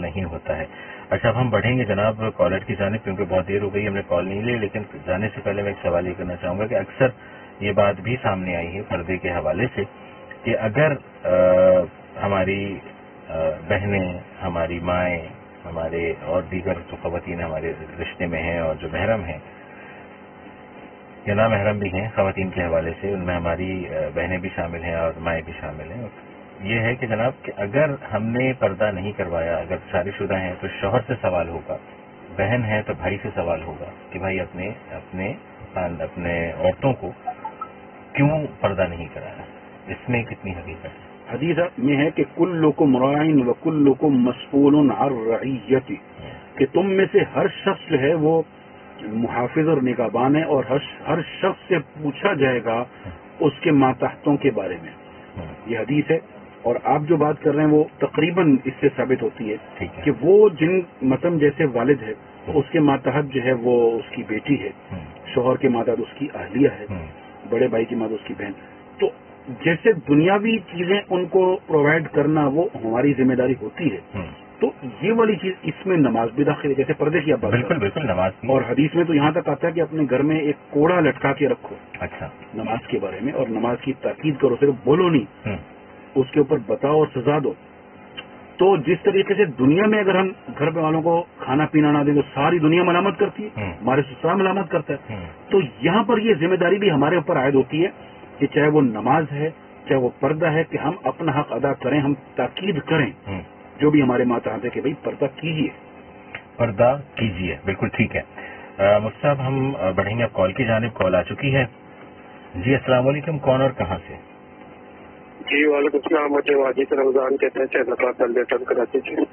نہیں ہوتا ہے. اچھا، اب ہم بڑھیں گے جناب کالر کی جانب، کیونکہ بہت دیر ہو گئی، ہم نے کال نہیں لی، لیکن جانے سے پہلے میں ایک سوال یہ کرنا چاہوں گا کہ اکثر یہ بات بھی سامنے آئی ہے پردے کے حوالے سے کہ اگر ہماری بہنیں، ہماری مائیں، ہمارے اور دیگر جو خواتین ہمارے رشتے میں ہیں اور جو محرم ہیں یا نامحرم بھی ہیں خواتین کے حوالے سے، ان میں ہماری بہنیں بھی شامل ہیں اور مائیں بھی شامل ہیں، یہ ہے کہ جناب کہ اگر ہم نے پردہ نہیں کروایا، اگر شادی شدہ ہیں تو شوہر سے سوال ہوگا، بہن ہے تو بھائی سے سوال ہوگا کہ بھائی اپنے عورتوں کو کیوں پردہ نہیں کرایا، اس میں کتنی حقیقت ہے؟ حدیث میں ہے کہ کلکم راعٍ وکلکم مسئول عن رعیتہ، کہ تم میں سے ہر شخص جو ہے وہ محافظ اور نگہبان ہے، اور ہر شخص سے پوچھا جائے گا اس کے ماتحتوں کے بارے میں. یہ حدیث ہے، اور آپ جو بات کر رہے ہیں وہ تقریباً اس سے ثابت ہوتی ہے کہ وہ جن مثلا جیسے والد ہے تو اس کے ماتحت جو ہے وہ اس کی بیٹی ہے، شوہر کے ماتحت اس کی اہلیہ ہے، بڑے بھائی کے ماتحت اس کی بہن. تو جیسے دنیاوی چیزیں ان کو پرووائڈ کرنا وہ ہماری ذمہ داری ہوتی ہے، تو یہ والی چیز اس میں نماز بھی داخل ہے، جیسے پردے کی آپ بات بالکل بالکل نماز، اور حدیث میں تو یہاں تک آتا ہے کہ اپنے گھر میں ایک کوڑا لٹکا کے رکھو. اچھا، نماز کے بارے میں، اور نماز کی تاکید کرو، صرف بولو نہیں، اس کے اوپر بتاؤ اور سزا دو. تو جس طریقے سے دنیا میں اگر ہم گھر پہ والوں کو کھانا پینا نہ دیں تو ساری دنیا ملامت کرتی ہے، ہمارے سسرال ملامت کرتا ہے، تو یہاں پر یہ ذمہ داری بھی ہمارے اوپر عائد ہوتی ہے کہ چاہے وہ نماز ہے چاہے وہ پردہ ہے، کہ ہم اپنا حق ادا کریں، ہم تاکید کریں جو بھی ہمارے ماتحت ہے کہ بھئی پردہ کیجیے، پردہ کیجیے. بالکل ٹھیک ہے. مفتی صاحب ہم بڑھیں گے اب کال کی جانب. کال آ چکی ہے. جی السلام علیکم، کون اور کہاں سے؟ جی وعلیکم السلام، مجھے واجد رمضان کہتے ہیں، شہزاد پنڈیٹن کراچی سے.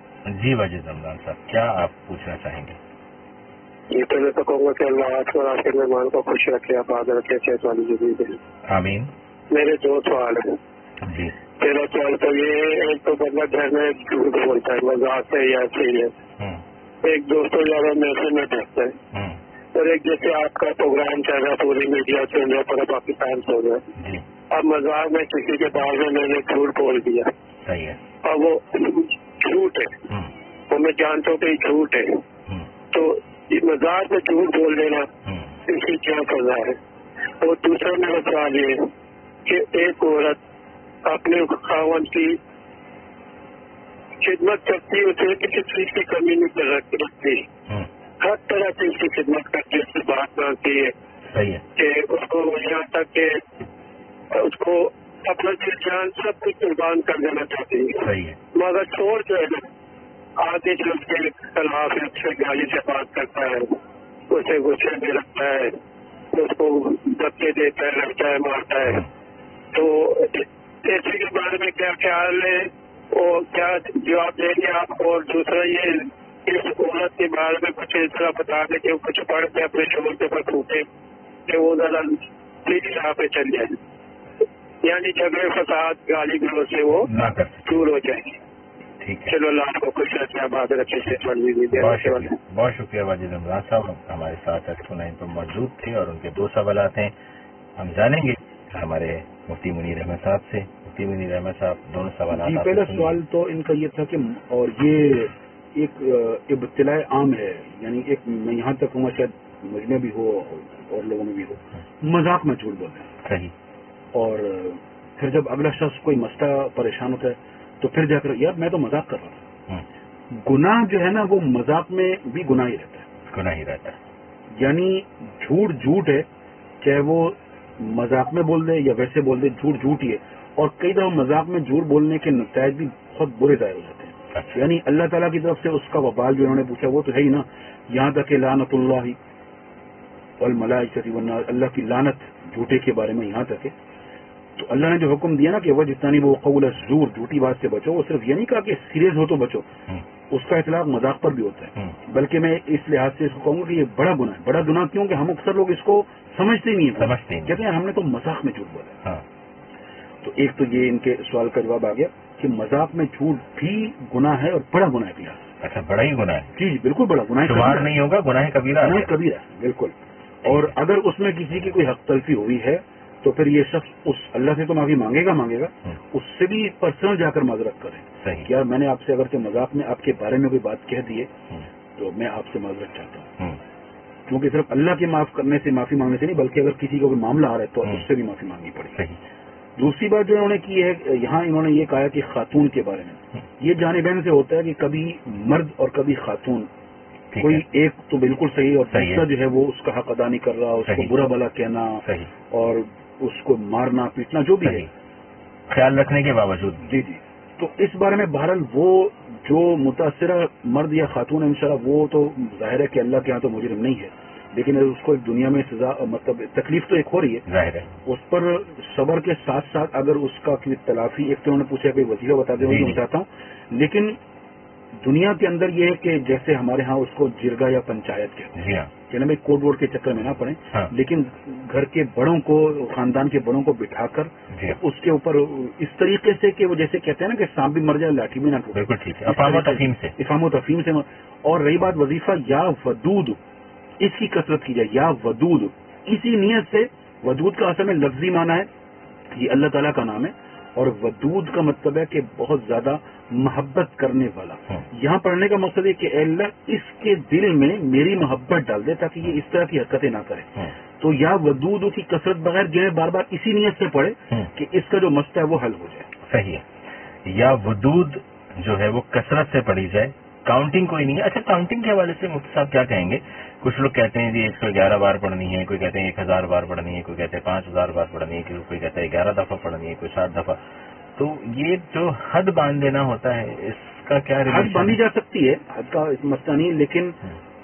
جی واجد رمضان صاحب، کیا آپ پوچھنا چاہیں گے؟ جی پہلے تو کہوں گا کہ اللہ آپ کو آپ کے مہمان کو خوش رکھے، آباد رکھے، صحت والی زندگی. آمین. میرے دو سوال ہیں. جی. پہلا سوال تو یہ ایک تو بندہ گھر میں جھوٹ بولتا ہے، مذاق سے یا ایسے ہی ہے، ایک دوستوں زیادہ میسج میں بھیجتے ہیں اور ایک جیسے آپ کا پروگرام چل رہا پوری میڈیا چل رہا پورا پاکستان ہو گیا. اب مزاق میں کسی کے بارے میں نے جھوٹ بول دیا اور وہ جھوٹ ہے وہ میں جانتا ہوں کہ یہ جھوٹ ہے. تو یہ مزاق میں جھوٹ بول دینا اس کی کیا سزا ہے؟ اور دوسرا میرا سوال یہ کہ ایک عورت اپنے خاوند کی خدمت کرتی اسے کسی چیز کی کمی نہیں رکھتی، ہر طرح سے اس کی خدمت کرتی اس سے بات مانگتی ہے کہ اس کو یہاں تک کہ اس کو اپنا دل جان سب کچھ قربان کر دینا چاہتی ہے، مگر چور جو ہے نا آگے جو اس کے خلاف سے گالی سے بات کرتا ہے، اسے غصے میں رکھتا ہے، اس کو دھکے دیتا ہے، لڑتا ہے، مارتا ہے. تو ایسے کے بارے میں کیا خیال ہے اور کیا جواب دیں گے آپ؟ اور دوسرا یہ اس عورت کے بارے میں کچھ اس طرح بتا دیں کہ وہ کچھ پڑھ کے اپنے شوہر کے اوپر پھوٹے کہ وہ ذرا ٹھیک راہ پہ چل جائے، یعنی جھگڑے فساد گالی گلوچ سے وہ دور ہو جائیں. چلو اللہ آپ کو خوش رکھے، بات اچھے سے پڑھ لیجیے. بہت شکریہ واجد رمضان صاحب، ہمارے ساتھ ایکسپو 9 پر موجود تھے اور ان کے 2 سوالات ہیں. ہم جانیں گے ہمارے مفتی منیر احمد صاحب سے. مفتی منیر احمد صاحب دونوں سوالات. پہلا سوال تو ان کا یہ تھا کہ اور یہ ایک ابتلاء عام ہے، یعنی ایک میں یہاں تک ہوں شاید مجھ میں بھی ہو اور لوگوں میں بھی ہو، مذاق میں جھوٹ بولتے ہیں. صحیح. اور پھر جب اگلا شخص کوئی مسئلہ پریشان ہوتا ہے تو پھر جا کر یار میں تو مذاق کر رہا تھا. گناہ جو ہے نا وہ مذاق میں بھی گناہ ہی رہتا ہے، گناہ ہی رہتا ہے. یعنی جھوٹ ہے، چاہے وہ مذاق میں بول دے یا ویسے بول دے، جھوٹ ہی ہے. اور کئی دفعہ مذاق میں جھوٹ بولنے کے نتائج بھی بہت برے ظاہر ہو جاتے ہیں. یعنی اللہ تعالیٰ کی طرف سے اس کا وبال جو انہوں نے پوچھا وہ تو ہے ہی نا. یہاں تک کہ لعنت اللہ والملائکۃ والناس، اللہ کی لعنت جھوٹے کے بارے میں یہاں تک ہے. تو اللہ نے جو حکم دیا نا کہ وہ جتنی وہ قول الزور، جھوٹی بات سے بچو، وہ صرف یہ نہیں کہا کہ سیریس ہو تو بچو، اس کا اطلاق مذاق پر بھی ہوتا ہے. بلکہ میں اس لحاظ سے اس کو کہوں گا کہ یہ بڑا گناہ ہے. بڑا گناہ کیوں کہ ہم اکثر لوگ اس کو سمجھتے ہی نہیں ہیں، کہتے ہیں ہم نے تو مذاق میں جھوٹ بولا. تو ایک تو یہ ان کے سوال کا جواب آ گیا کہ مذاق میں جھوٹ بھی گناہ ہے اور بڑا گناہ ہے. اچھا، بڑا ہی گناہ ہے. جی بالکل بڑا گناہ ہے، شمار نہیں ہوگا، گناہ کبیرہ ہے. کبیرہ بالکل. اور اگر اس میں کسی کی کوئی حق تلفی ہوئی ہے تو پھر یہ شخص اس اللہ سے تو معافی مانگے گا، اس سے بھی پرسنل جا کر معذرت کریں کہ یار میں نے آپ سے اگر مذاق میں آپ کے بارے میں کوئی بات کہہ دی ہے تو میں آپ سے معذرت چاہتا ہوں. کیونکہ صرف اللہ کے معاف کرنے سے، معافی مانگنے سے نہیں، بلکہ اگر کسی کا کوئی معاملہ آ رہا ہے تو اس سے بھی معافی مانگنی پڑے گی. دوسری بات جو انہوں نے کی ہے، یہاں انہوں نے یہ کہا کہ خاتون کے بارے میں یہ جانبین سے ہوتا ہے کہ کبھی مرد اور کبھی خاتون، کوئی ایک تو بالکل صحیح اور دوسرا جو ہے وہ اس کا حق ادا نہیں کر رہا، اس کو برا بھلا کہنا اور اس کو مارنا پیٹنا جو بھی ہے خیال رکھنے کے باوجود. جی. تو اس بارے میں بہرحال وہ جو متاثرہ مرد یا خاتون ہے انشاءاللہ وہ تو ظاہر ہے کہ اللہ کے ہاں تو مجرم نہیں ہے، لیکن اس کو ایک دنیا میں سزا مطلب تکلیف تو ایک ہو رہی ہے ظاہر ہے. اس پر صبر کے ساتھ ساتھ اگر اس کا کوئی تلافی، ایک تو انہوں نے پوچھا کہ وظیفہ بتا دیں میں بتاتا ہوں، لیکن دنیا کے اندر یہ ہے کہ جیسے ہمارے ہاں اس کو جرگا یا پنچایت کہتے ہیں کہ نا بھائی کوڈ ووڈ کے چکر میں نہ پڑیں، لیکن گھر کے بڑوں کو، خاندان کے بڑوں کو بٹھا کر اس کے اوپر اس طریقے سے کہ وہ جیسے کہتے ہیں نا کہ سانپ بھی مر جائے لاٹھی بھی نہ ٹوٹے، افہام و تفہیم سے. اور رہی بات وظیفہ یا ودود، اس کی کثرت کی جائے، یا ودود اسی نیت سے. ودود کا اصل میں لفظی معنی ہے، یہ اللہ تعالیٰ کا نام ہے، اور ودود کا مطلب ہے کہ بہت زیادہ محبت کرنے والا. یہاں پڑھنے کا مقصد ہے کہ اے اللہ اس کے دل میں میری محبت ڈال دے تاکہ یہ اس طرح کی حرکتیں نہ کرے. تو یا ودود کی کثرت بغیر جنہیں بار بار اسی نیت سے پڑھے کہ اس کا جو مسئلہ ہے وہ حل ہو جائے. صحیح ہے. یا ودود جو ہے وہ کثرت سے پڑھی جائے، کاؤنٹنگ کوئی نہیں ہے. اچھا، کاؤنٹنگ کے حوالے سے مفتی صاحب کیا کہیں گے؟ کچھ لوگ کہتے ہیں جی 111 بار پڑھنی ہے، کوئی کہتے ہیں 1000 بار پڑھنی ہے، کوئی کہتے ہیں 5000 بار پڑھنی ہے، کوئی کہتا ہے 11 دفعہ پڑھنی ہے، کوئی 60 دفعہ. تو یہ جو حد باندھ دینا ہوتا ہے اس کا کیا ریلیشن؟ حد باندھی جا سکتی ہے، حد کا مسئلہ نہیں، لیکن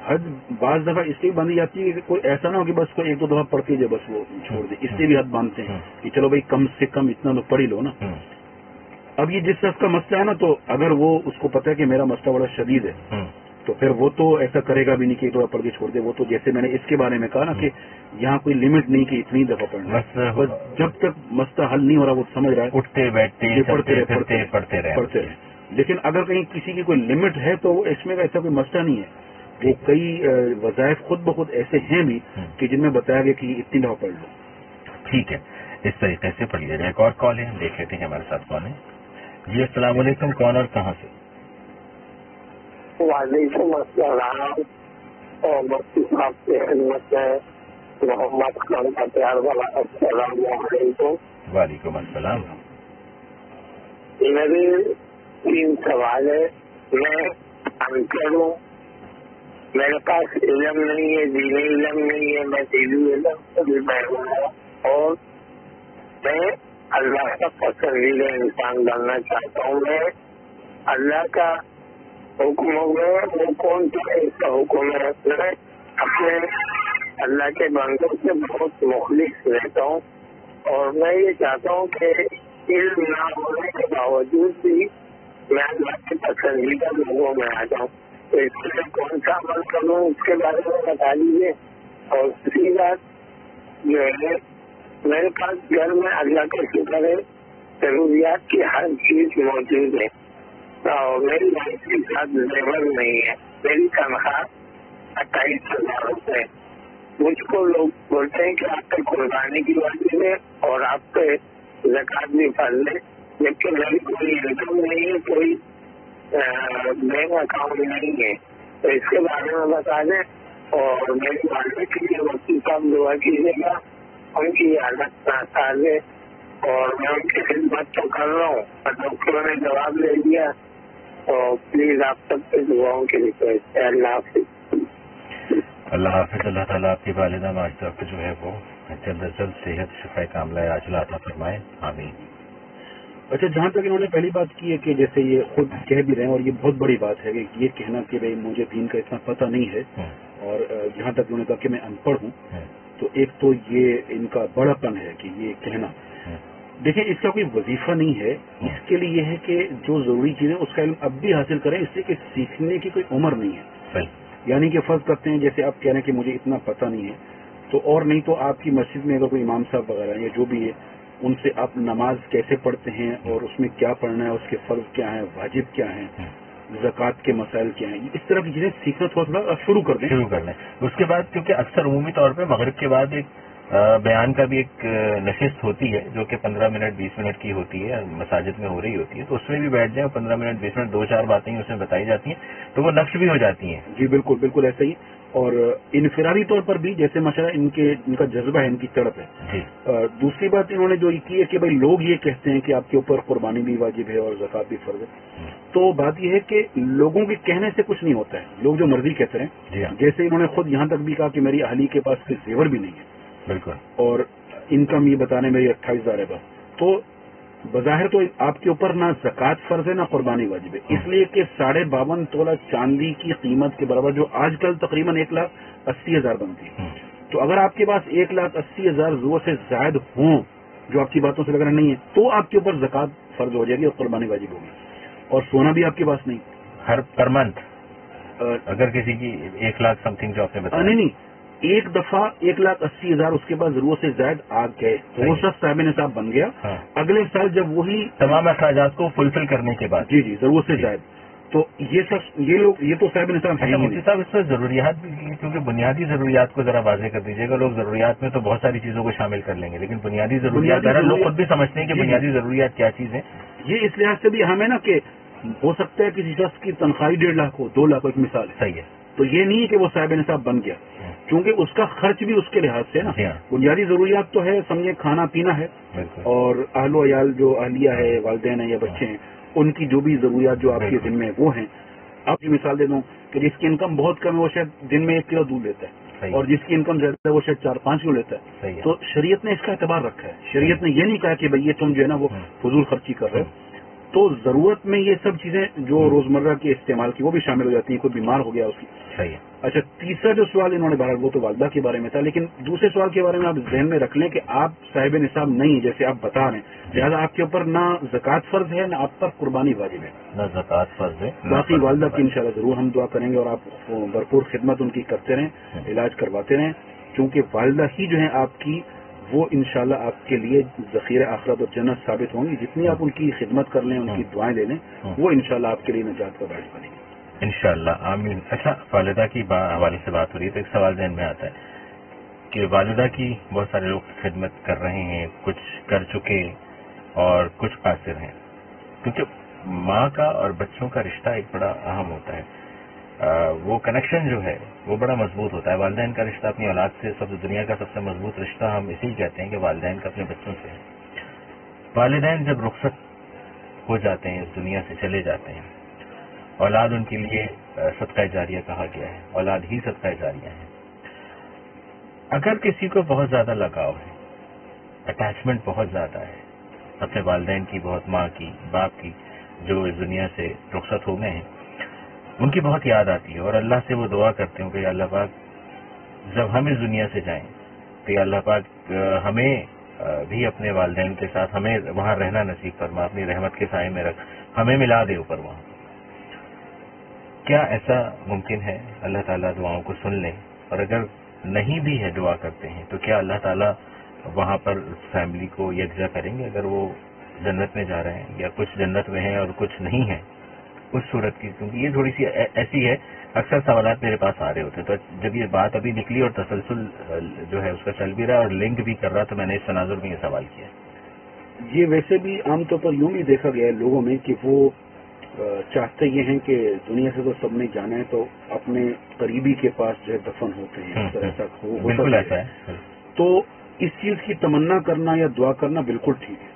حد بعض دفعہ اس لیے باندھی جاتی ہے کہ کوئی ایسا نہ ہو کہ بس کوئی 1-2 دفعہ پڑھتی ہے بس وہ چھوڑ دے، اس لیے بھی حد باندھتے ہیں کہ چلو بھائی کم سے کم اتنا تو پڑھ ہی لو نا. اب یہ جس شخص کا مسئلہ ہے نا، تو اگر وہ اس کو پتہ ہے کہ میرا مسئلہ بڑا شدید ہے تو پھر وہ تو ایسا کرے گا بھی نہیں کہ 1-2 پڑھ کے چھوڑ دے. وہ تو جیسے میں نے اس کے بارے میں کہا نا کہ یہاں کوئی لمٹ نہیں کہ اتنی دفعہ پڑھنا، بس جب تک مسئلہ حل نہیں ہو رہا وہ سمجھ رہا ہے اٹھتے بیٹھتے پڑھتے رہے. لیکن اگر کہیں کسی کی کوئی لمٹ ہے تو اس میں ایسا کوئی مسئلہ نہیں ہے وہ کئی وظائف خود بخود ایسے ہیں بھی کہ جن میں بتایا گیا کہ اتنی دفعہ پڑھ لو. ٹھیک ہے، اس طریقے سے پڑھ لیا جائے. ایک اور کال ہے، ہم دیکھ لیتے ہیں ہمارے ساتھ کون ہے. جی السلام علیکم، کون اور کہاں سے؟ وعلیکم السلام، اور مفتی صاحب کی خدمت ہے محمد خان کا پیار والا السلام علیکم. وعلیکم السلام. میرے 3 سوال ہے. میں انکر ہوں، میرے پاس علم نہیں ہے، دینی علم نہیں ہے، میں دینی علم سے بھی محروم ہوں، اور میں اللہ کا پسندیدہ انسان بننا چاہتا ہوں. میں اللہ کا حکم میں وہ کون سا ایسا حکم ہے؟ میں اپنے اللہ کے بندوں سے بہت مخلص رہتا ہوں، اور میں یہ چاہتا ہوں کہ علم نہ ہونے کے باوجود بھی میں اللہ کے پسندیدہ لوگوں میں آ جاؤں. تو اس کے لیے کون سا عمل کروں اس کے بارے میں بتا دیجیے. اور دوسری بات جو ہے، میرے پاس گھر میں اللہ کا شکر ہے ضروریات کی ہر چیز موجود ہے، اور میری وائف کے ساتھ زیور نہیں ہے. میری تنخواہ 28,000 روپے. مجھ کو لوگ بولتے ہیں کہ آپ پہ قربانی کی واجب ہے اور آپ پہ زکوٰۃ بھی فرض ہے، لیکن میری کوئی انکم نہیں ہے، کوئی بینک اکاؤنٹ نہیں ہے. تو اس کے بارے میں بتا دیں. اور میری والدہ کے لیے وکیل صاحب دعا کیجیے گا، ان کی حالت ناساز ہے، اور میں ان کی خدمت تو کر رہا ہوں، اور ڈاکٹروں نے جواب لے دیا. تو پلیز آپ سب سے دعاؤں کی ریکویسٹ ہے. اللہ حافظ. اللہ حافظ. اللہ تعالیٰ آپ کی والدہ ماجدہ کو جو ہے وہ جلد از جلد صحت شفا کاملہ عاجلہ عطا فرمائے. آمین. اچھا، جہاں تک انہوں نے پہلی بات کی ہے کہ جیسے یہ خود کہہ بھی رہے ہیں، اور یہ بہت بڑی بات ہے کہ یہ کہنا کہ بھائی مجھے دین کا اتنا پتہ نہیں ہے، اور جہاں تک انہوں نے کہا کہ میں ان پڑھ ہوں، تو ایک تو یہ ان کا بڑا پن ہے کہ یہ کہنا. دیکھیں، اس کا کوئی وظیفہ نہیں ہے. اس کے لیے یہ ہے کہ جو ضروری چیزیں اس کا علم اب بھی حاصل کریں، اس سے کہ سیکھنے کی کوئی عمر نہیں ہے. یعنی کہ فرض کرتے ہیں جیسے آپ کہہ رہے ہیں کہ مجھے اتنا پتہ نہیں ہے، تو اور نہیں تو آپ کی مسجد میں اگر کوئی امام صاحب وغیرہ یا جو بھی ہے، ان سے آپ نماز کیسے پڑھتے ہیں اور اس میں کیا پڑھنا ہے، اس کے فرض کیا ہیں، واجب کیا ہیں، زکوٰۃ کے مسائل کیا ہیں، اس طرح کی چیزیں سیکھنا تھوڑا شروع کر دیں. اس کے بعد کیونکہ اکثر عمومی طور پہ مغرب کے بعد ایک بیان کا بھی ایک نشست ہوتی ہے جو کہ 15 منٹ 20 منٹ کی ہوتی ہے، مساجد میں ہو رہی ہوتی ہے، تو اس میں بھی بیٹھ جائیں. 15 منٹ 20 منٹ 2-4 باتیں اس میں بتائی جاتی ہیں تو وہ نقش بھی ہو جاتی ہیں. جی بالکل بالکل ایسا ہی. اور انفرادی طور پر بھی جیسے ماشاءاللہ ان کا جذبہ ہے، ان کی تڑپ ہے. جی. دوسری بات انہوں نے جو کی ہے کہ بھائی لوگ یہ کہتے ہیں کہ آپ کے اوپر قربانی بھی واجب ہے اور زکوٰۃ بھی فرض ہے. تو بات یہ ہے کہ لوگوں کے کہنے سے کچھ نہیں ہوتا ہے، لوگ جو مرضی کہتے ہیں. جیسے انہوں نے خود یہاں تک بھی کہا کہ میری اہلی کے پاس کوئی زیور بھی نہیں ہے، بالکل، اور انکم یہ بتانے میری 28,000 ہے بس. تو بظاہر تو آپ کے اوپر نہ زکوٰۃ فرض ہے نہ قربانی واجب ہے، اس لیے کہ 52.5 تولہ چاندی کی قیمت کے برابر جو آج کل تقریباً 1,80,000 بنتی ہے. تو اگر آپ کے پاس 1,80,000 زو سے زائد ہوں جو آپ کی باتوں سے لگ رہا نہیں ہے، تو آپ کے اوپر زکوٰۃ فرض ہو جائے گی اور قربانی واجب ہوگی. اور سونا بھی آپ کے پاس نہیں، ہر پر منتھ اگر کسی کی 1 لاکھ سم تھنگ جو آپ نے بتایا، نہیں ایک دفعہ 1,80,000 اس کے بعد ضرورت سے زائد آ گئے تو وہ شخص صاحب نصاب بن گیا. اگلے سال جب وہی تمام اخراجات کو فلفل کرنے کے بعد، جی ضرورت سے زائد، تو یہ شخص یہ لوگ یہ تو صاحب نصاب ہے. مفتی صاحب اس میں ضروریات بھی، کیونکہ بنیادی ضروریات کو ذرا واضح کر دیجیے گا. لوگ ضروریات میں تو بہت ساری چیزوں کو شامل کر لیں گے، لیکن بنیادی ضروریات لوگ خود بھی سمجھتے ہیں کہ بنیادی ضروریات کیا چیز ہے. یہ اس لحاظ سے بھی اہم ہے نا کہ ہو سکتا ہے کسی شخص کی تنخواہ 1.5 لاکھ ہو، 2 لاکھ ہو، ایک مثال ہے. صحیح ہے. تو یہ نہیں ہے کہ وہ صاحب نصاب بن گیا، کیونکہ اس کا خرچ بھی اس کے لحاظ سے نا. بنیادی ضروریات تو ہے، سمجھے کھانا پینا ہے، اور اہل و عیال جو اہلیہ ہے، والدین ہیں یا بچے ہیں، ان کی جو بھی ضروریات جو آپ کے دن میں وہ ہیں. آپ کی مثال دے دوں کہ جس کی انکم بہت کم ہے وہ شاید دن میں 1 کلو دودھ لیتا ہے، اور جس کی انکم زیادہ ہے وہ شاید 4-5 کلو لیتا ہے. تو شریعت نے اس کا اعتبار رکھا ہے. شریعت نے یہ نہیں کہا کہ بھئی یہ تم جو ہے نا وہ فضول خرچی کر رہے ہو. تو ضرورت میں یہ سب چیزیں جو روزمرہ کے استعمال کی وہ بھی شامل ہو جاتی ہیں. کوئی بیمار ہو گیا اس کی. اچھا، تیسرا جو سوال انہوں نے بہرحال وہ تو والدہ کے بارے میں تھا، لیکن دوسرے سوال کے بارے میں آپ ذہن میں رکھ لیں کہ آپ صاحب نصاب نہیں جیسے آپ بتا رہے ہیں، لہٰذا آپ کے اوپر نہ زکوٰۃ فرض ہے نہ آپ پر قربانی واجب ہے. نہ زکوٰۃ فرض ہے. باقی والدہ کی انشاءاللہ ضرور ہم دعا کریں گے، اور آپ بھرپور خدمت ان کی کرتے رہیں، علاج کرواتے رہیں، کیونکہ والدہ ہی جو ہیں آپ کی وہ انشاءاللہ آپ کے لیے ذخیرہ آخرت اور جنت ثابت ہوں گی. جتنی آپ ان کی خدمت کر لیں، ان کی دعائیں لے لیں، وہ انشاءاللہ آپ کے لیے نجات کا باعث بنے گی. انشاءاللہ آمین. اچھا، والدہ کی حوالے سے بات ہو رہی ہے تو ایک سوال ذہن میں آتا ہے کہ والدہ کی بہت سارے لوگ خدمت کر رہے ہیں، کچھ کر چکے اور کچھ قاصر ہیں، کیونکہ ماں کا اور بچوں کا رشتہ ایک بڑا اہم ہوتا ہے. وہ کنیکشن جو ہے وہ بڑا مضبوط ہوتا ہے. والدین کا رشتہ اپنی اولاد سے دنیا کا سب سے مضبوط رشتہ ہم اسی کہتے ہیں کہ والدین کا اپنے بچوں سے ہے. والدین جب رخصت ہو جاتے ہیں، اس دنیا سے چلے جاتے ہیں، اولاد ان کے لیے صدقہ جاریہ کہا گیا ہے، اولاد ہی صدقہ جاریہ ہے. اگر کسی کو بہت زیادہ لگاؤ ہے، اٹیچمنٹ بہت زیادہ ہے اپنے والدین کی، بہت ماں کی، باپ کی، جو اس دنیا سے رخصت ہو گئے ہیں، ان کی بہت یاد آتی ہے اور اللہ سے وہ دعا کرتے ہیں کہ یا اللہ پاک جب ہم اس دنیا سے جائیں تو یا اللہ پاک ہمیں بھی اپنے والدین کے ساتھ ہمیں وہاں رہنا نصیب فرما، اپنی رحمت کے سائے میں رکھ، ہمیں ملا دے اوپر وہاں. کیا ایسا ممکن ہے اللہ تعالیٰ دعاؤں کو سن لیں؟ اور اگر نہیں بھی ہے دعا کرتے ہیں تو کیا اللہ تعالیٰ وہاں پر فیملی کو یکجا کریں گے اگر وہ جنت میں جا رہے ہیں یا کچھ جنت میں ہیں اور کچھ نہیں ہیں اس صورت کی؟ کیونکہ یہ تھوڑی سی ایسی ہے، اکثر سوالات میرے پاس آ رہے ہوتے ہیں. تو جب یہ بات ابھی نکلی اور تسلسل جو ہے اس کا چل بھی رہا اور لنک بھی کر رہا تو میں نے اس تناظر میں یہ سوال کیا. یہ ویسے بھی عام طور پر یوں بھی دیکھا گیا ہے لوگوں میں کہ وہ چاہتے یہ ہیں کہ دنیا سے تو سب نے جانا ہے تو اپنے قریبی کے پاس جو ہے دفن ہوتے ہیں. بالکل ایسا ہے. تو اس چیز کی تمنا کرنا یا دعا کرنا بالکل ٹھیک ہے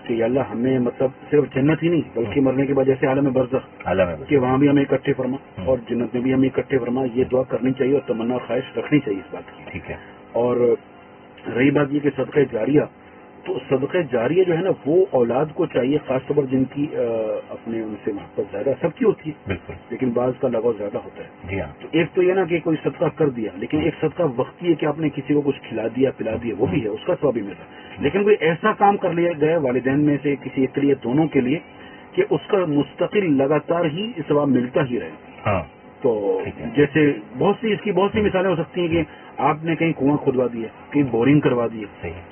کہ یا اللہ ہمیں مطلب صرف جنت ہی نہیں بلکہ مرنے کے بعد جیسے عالم برزخ کہ وہاں بھی ہمیں اکٹھے فرما اور جنت میں بھی ہمیں اکٹھے فرما، یہ دعا کرنی چاہیے اور تمنا خواہش رکھنی چاہیے اس بات کی. ٹھیک ہے. اور رہی بات یہ کہ صدقہ جاریہ، تو صدقہ جاریہ جو ہے نا وہ اولاد کو چاہیے، خاص طور پر جن کی اپنے ان سے محبت زیادہ، سب کی ہوتی ہے بالکل، لیکن بعض کا لگاؤ زیادہ ہوتا ہے. جی ہاں. تو ایک تو یہ نا کہ کوئی صدقہ کر دیا، لیکن ایک صدقہ وقتی ہے کہ آپ نے کسی کو کچھ کھلا دیا پلا دیا، وہ بھی ہے، اس کا ثواب بھی ملتا ہے. لیکن کوئی ایسا کام کر لیا گیا والدین میں سے کسی ایک کے لیے، دونوں کے لیے، کہ اس کا مستقل لگاتار ہی ثواب ملتا ہی رہے. ہاں. تو جیسے اس کی بہت سی مثالیں ہو سکتی ہیں کہ آپ نے کہیں کنواں کھدوا دیا، کہیں بورنگ کروا دی،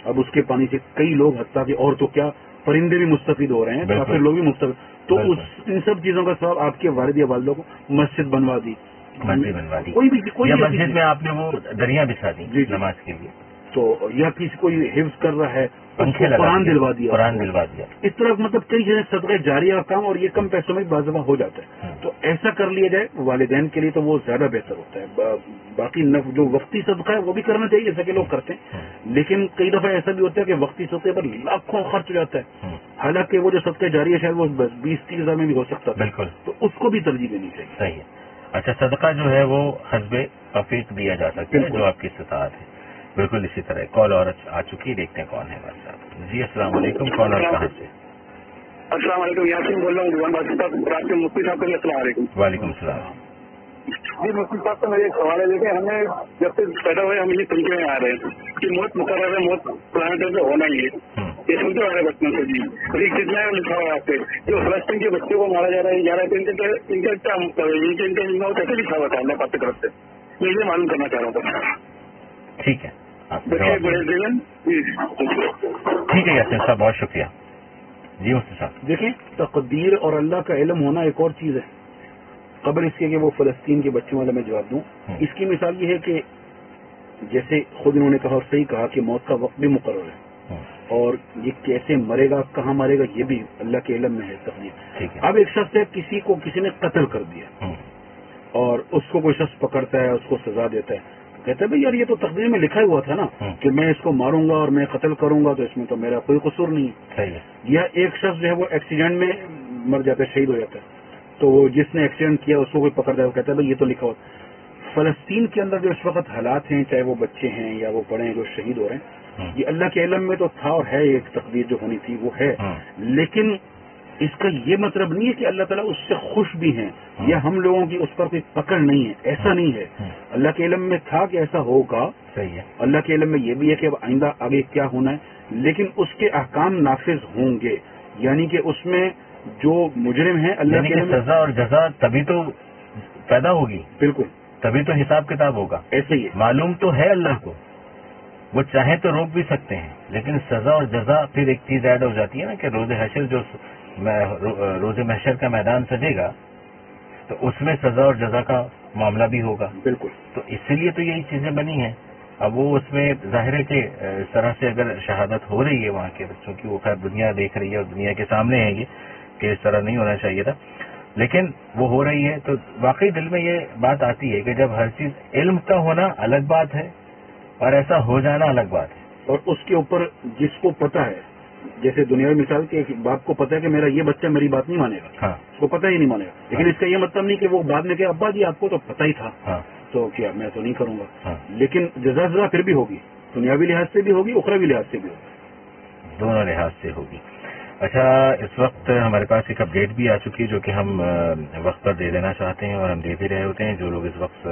اب اس کے پانی سے کئی لوگ حتیٰ کہ اور تو کیا پرندے بھی مستفید ہو رہے ہیں، کافی لوگ بھی مستفید، تو ان سب چیزوں کا ثواب آپ کے والد یا والدوں کو مسجد بنوا دی، کوئی بھی مسجد میں آپ نے وہ دریا بچھا دی نماز کے لیے، تو یا کسی کوئی حفظ کر رہا ہے قرآن دلوا دیا، اس طرح مطلب کئی چیزیں صدقہ جاریہ کا کام، اور یہ کم پیسوں میں بعض دفعہ ہو جاتا ہے. تو ایسا کر لیا جائے والدین کے لیے تو وہ زیادہ بہتر ہوتا ہے. باقی جو وقتی صدقہ ہے وہ بھی کرنا چاہیے جیسا کہ لوگ کرتے ہیں، لیکن کئی دفعہ ایسا بھی ہوتا ہے کہ وقتی صدقے پر لاکھوں خرچ ہو جاتا ہے، حالانکہ وہ جو صدقہ جاریہ شاید وہ 20-30 ہزار میں بھی ہو سکتا ہے. بالکل. تو اس کو بھی ترجیح دینی چاہیے. صحیح ہے. اچھا، صدقہ جو ہے وہ حسب توفیق دیا جا سکتا ہے جو آپ کی استطاعت ہے. بالکل اسی طرح کال اور آ چکی، دیکھتے ہیں کون ہے ہمارے ساتھ. جی السلام علیکم، کون اور کہاں سے؟ السلام علیکم، یاسین بول رہا ہوں مفتی صاحب کو. السلام علیکم. وعلیکم السلام. جی مفتی صاحب کا میرا ایک سوال ہے، دیکھیں ہمیں جب سے پیدا ہوئے ہم یہ سمجھے میں آ رہے ہیں کہ موت مقرر ہے، موت پلانٹ سے ہونا ہی ہے، یہ سمجھے آ رہے ہیں بچپن سے. جی ابھی کتنا لکھا ہوا ہے آپ کے جو فلسطین کے بچوں کو مارا جا رہا ہے ان کا کیا کیسے لکھا ہوا تھا اللہ پاک کی طرف سے، میں یہ معلوم کرنا چاہ رہا تھا. ٹھیک ہے. ٹھیک ہے یاسین صاحب، بہت شکریہ. جی مفتی صاحب. دیکھیں، تقدیر اور اللہ کا علم ہونا ایک اور چیز ہے. قبل اس کے کہ وہ فلسطین کے بچوں والا میں جواب دوں، اس کی مثال یہ ہے کہ جیسے خود انہوں نے کہا اور صحیح کہا کہ موت کا وقت بھی مقرر ہے اور یہ کیسے مرے گا، کہاں مرے گا، یہ بھی اللہ کے علم میں ہے تقدیر. اب ایک شخص ہے، کسی نے قتل کر دیا اور اس کو کوئی شخص پکڑتا ہے، اس کو سزا دیتا ہے، کہتے ہیں بھائی یار یہ تو تقدیر میں لکھا ہوا تھا نا کہ میں اس کو ماروں گا اور میں قتل کروں گا، تو اس میں تو میرا کوئی قصور نہیں ہے. یا ایک شخص جو ہے وہ ایکسیڈنٹ میں مر جاتا ہے، شہید ہو جاتا ہے، تو وہ جس نے ایکسیڈنٹ کیا اس کو کوئی پکڑتا ہے، وہ کہتا ہے بھائی یہ تو لکھا ہوا. فلسطین کے اندر جو اس وقت حالات ہیں، چاہے وہ بچے ہیں یا وہ بڑے ہیں جو شہید ہو رہے ہیں، یہ اللہ کے علم میں تو تھا اور ہے، ایک تقدیر جو ہونی تھی وہ ہے. لیکن اس کا یہ مطلب نہیں ہے کہ اللہ تعالیٰ اس سے خوش بھی ہیں یا ہم لوگوں کی اس پر کوئی پکڑ نہیں ہے، ایسا نہیں ہے. اللہ کے علم میں تھا کہ ایسا ہوگا، صحیح ہے. اللہ کے علم میں یہ بھی ہے کہ اب آئندہ آگے کیا ہونا ہے، لیکن اس کے احکام نافذ ہوں گے. یعنی کہ اس میں جو مجرم ہیں اللہ کے سزا اور جزا تبھی تو پیدا ہوگی، بالکل تبھی تو حساب کتاب ہوگا. ایسے ہی معلوم تو ہے اللہ کو، وہ چاہیں تو روک بھی سکتے ہیں، لیکن سزا اور جزا پھر ایک چیز ایڈ ہو جاتی ہے نا کہ روز حشر جو روز محشر کا میدان سجے گا تو اس میں سزا اور جزا کا معاملہ بھی ہوگا. بالکل. تو اسی لیے تو یہی چیزیں بنی ہیں. اب وہ اس میں ظاہر ہے کہ اس طرح سے اگر شہادت ہو رہی ہے وہاں کے بچوں کی، وہ خیر دنیا دیکھ رہی ہے اور دنیا کے سامنے ہے یہ کہ اس طرح نہیں ہونا چاہیے تھا، لیکن وہ ہو رہی ہے تو واقعی دل میں یہ بات آتی ہے کہ جب ہر چیز علم کا ہونا الگ بات ہے اور ایسا ہو جانا الگ بات ہے. اور اس کے اوپر جس کو پتا ہے، جیسے دنیاوی مثال کے ایک باپ کو پتا ہے کہ میرا یہ بچہ میری بات نہیں مانے گا. ہاں. اس کو پتہ ہی نہیں مانے گا، لیکن اس کا یہ مطلب نہیں کہ وہ بعد میں کہ ابا جی آپ کو تو پتہ ہی تھا. ہاں. تو کیا میں تو نہیں کروں گا. ہاں. لیکن جزا سزا پھر بھی ہوگی، دنیاوی لحاظ سے بھی ہوگی، اخروی لحاظ سے بھی ہوگی، دونوں لحاظ سے ہوگی. اچھا، اس وقت ہمارے پاس ایک اپڈیٹ بھی آ چکی ہے جو کہ ہم وقت پر دے دینا چاہتے ہیں اور ہم دے بھی رہے ہوتے ہیں. جو لوگ اس وقت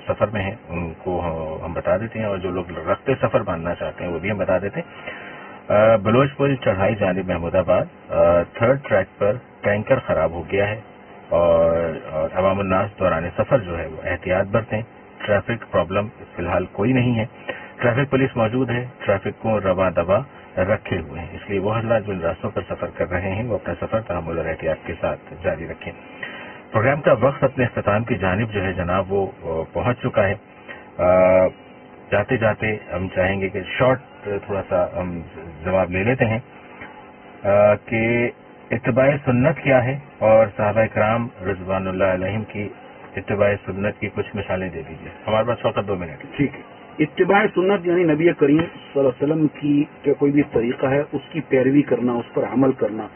سفر میں ہیں ان کو ہم بتا دیتے ہیں، اور جو لوگ رخت سفر باندھنا چاہتے ہیں وہ بھی ہم بتا دیتے ہیں. بلوچ پل چڑھائی جانب محمود آباد 3rd ٹریک پر ٹینکر خراب ہو گیا ہے اور عوام الناس دوران سفر جو ہے وہ احتیاط برتیں. ٹریفک پرابلم فی الحال کوئی نہیں ہے. ٹریفک پولیس موجود ہے، ٹریفک کو رواں دبا رکھے ہوئے ہیں، اس لیے وہ حضرات جو ان راستوں پر سفر کر رہے ہیں وہ اپنا سفر تحمل اور احتیاط کے ساتھ جاری رکھیں. پروگرام کا وقت اپنے اختتام کی جانب جو ہے جناب وہ پہنچ چکا ہے. جاتے جاتے ہم چاہیں گے کہ شارٹ تھوڑا سا ہم جواب لے لیتے ہیں کہ اتباع سنت کیا ہے، اور صحابہ کرام رضوان اللہ علیہم کی اتباع سنت کی کچھ مثالیں دے دیجیے. ہمارے پاس فقط 2 منٹ. ٹھیک ہے. اتباع سنت یعنی نبی کریم صلی اللہ علیہ وسلم کی کا کوئی بھی طریقہ ہے اس کی پیروی کرنا، اس پر عمل کرنا.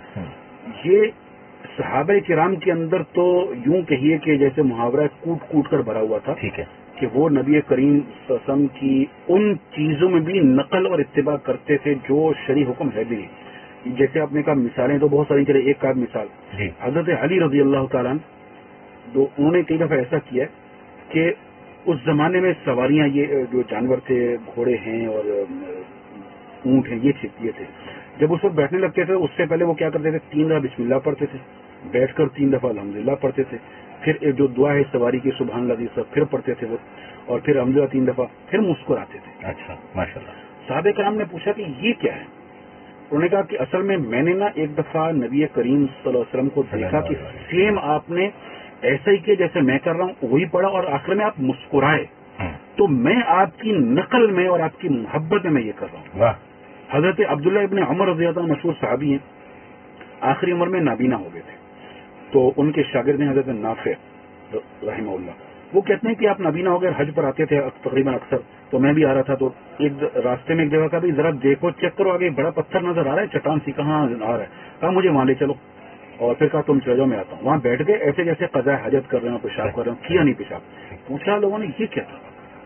یہ صحابہ کرام کے اندر تو یوں کہیے کہ جیسے محاورہ کوٹ کوٹ کر بھرا ہوا تھا. ٹھیک ہے. کہ وہ نبی کریم صلی اللہ علیہ وسلم کی ان چیزوں میں بھی نقل اور اتباع کرتے تھے جو شرعی حکم ہے بھی. جیسے آپ نے کہا مثالیں تو بہت ساری، چلے ایک آدھ مثال. حضرت علی رضی اللہ تعالیٰ انہوں نے کئی دفعہ ایسا کیا کہ اس زمانے میں سواریاں، یہ جو جانور تھے، گھوڑے ہیں اور اونٹ ہیں، یہ تھے. جب اس وقت بیٹھنے لگتے تھے اس سے پہلے وہ کیا کرتے تھے، 3 دفعہ بسم اللہ پڑھتے تھے، بیٹھ کر 3 دفعہ الحمدللہ پڑھتے تھے، پھر جو دعا ہے سواری کی سبحان اللہ سب پھر پڑھتے تھے وہ، اور پھر الحمدللہ 3 دفعہ، پھر مسکراتے تھے. اچھا، ماشاءاللہ. صحابہ کرام نے پوچھا کہ یہ کیا ہے. انہوں نے کہا کہ اصل میں نے ایک دفعہ نبی کریم صلی اللہ علیہ وسلم کو دیکھا کہ سیم آپ نے ایسا ہی کیا جیسے میں کر رہا ہوں، وہی پڑھا اور آخر میں آپ مسکرائے، تو میں آپ کی نقل میں اور آپ کی محبت میں یہ کر رہا ہوں. واہ. حضرت عبداللہ ابن عمر رضی اللہ عنہ مشہور صحابی ہیں، آخری عمر میں نابینا ہو گئے تھے. تو ان کے شاگرد ہیں حضرت نافع رحمہ اللہ. وہ کہتے ہیں کہ آپ نابینا ہو گئے، حج پر آتے تھے تقریباً اکثر، تو میں بھی آ رہا تھا. تو ایک راستے میں ایک جگہ کا بھی ذرا دیکھو چیک کرو، آگے بڑا پتھر نظر آ رہا ہے، چٹان سی کہاں آ رہا ہے. کہا مجھے وہاں لے چلو، اور پھر کہا تم چلے جاؤ میں آتا ہوں. وہاں بیٹھ گئے ایسے جیسے قضاء حاجت کر رہے ہوں، پیشاب کر رہے ہوں، کیا نہیں پیشاب. پوچھا لوگوں نے یہ کیا تھا.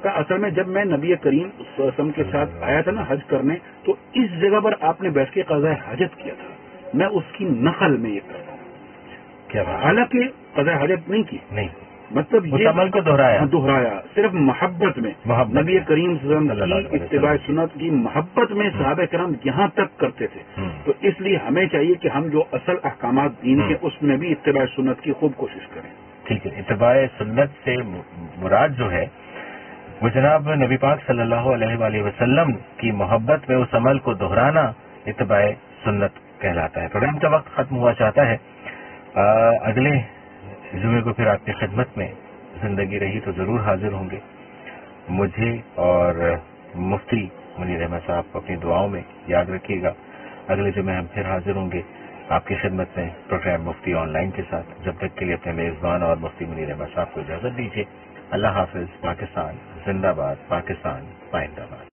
کہا اصل میں جب میں نبی کریم صلی اللہ علیہ وسلم کے ساتھ آیا تھا نا حج کرنے، تو اس جگہ پر آپ نے بیٹھ کے قضاء حاجت کیا تھا، میں اس کی نقل میں یہ کر رہا ہوں. کیا حالانکہ قضاء حاجت نہیں کی، نہیں، مطلب یہ عمل کو دہرایا صرف محبت میں. نبی کریم صلی اللہ علیہ وسلم کی اتباع سنت کی محبت میں صحابہ کرام یہاں تک کرتے تھے. تو اس لیے ہمیں چاہیے کہ ہم جو اصل احکامات دین کے اس میں بھی اتباع سنت کی خوب کوشش کریں. ٹھیک ہے. اتباع سنت سے مراد جو ہے وہ جناب نبی پاک صلی اللہ علیہ وآلہ وسلم کی محبت میں اس عمل کو دہرانا اتباع سنت کہلاتا ہے. پروگرام کا وقت ختم ہوا چاہتا ہے. اگلے جمعے کو پھر آپ کی خدمت میں زندگی رہی تو ضرور حاضر ہوں گے. مجھے اور مفتی منیر احمد صاحب کو اپنی دعاؤں میں یاد رکھیے گا. اگلے جمعے ہم پھر حاضر ہوں گے آپ کی خدمت میں پروگرام مفتی آن لائن کے ساتھ. جب تک کے لیے اپنے میزبان اور مفتی منیر احمد صاحب کو اجازت دیجیے. اللہ حافظ. پاکستان زندہ باد. پاکستان پائندہ باد.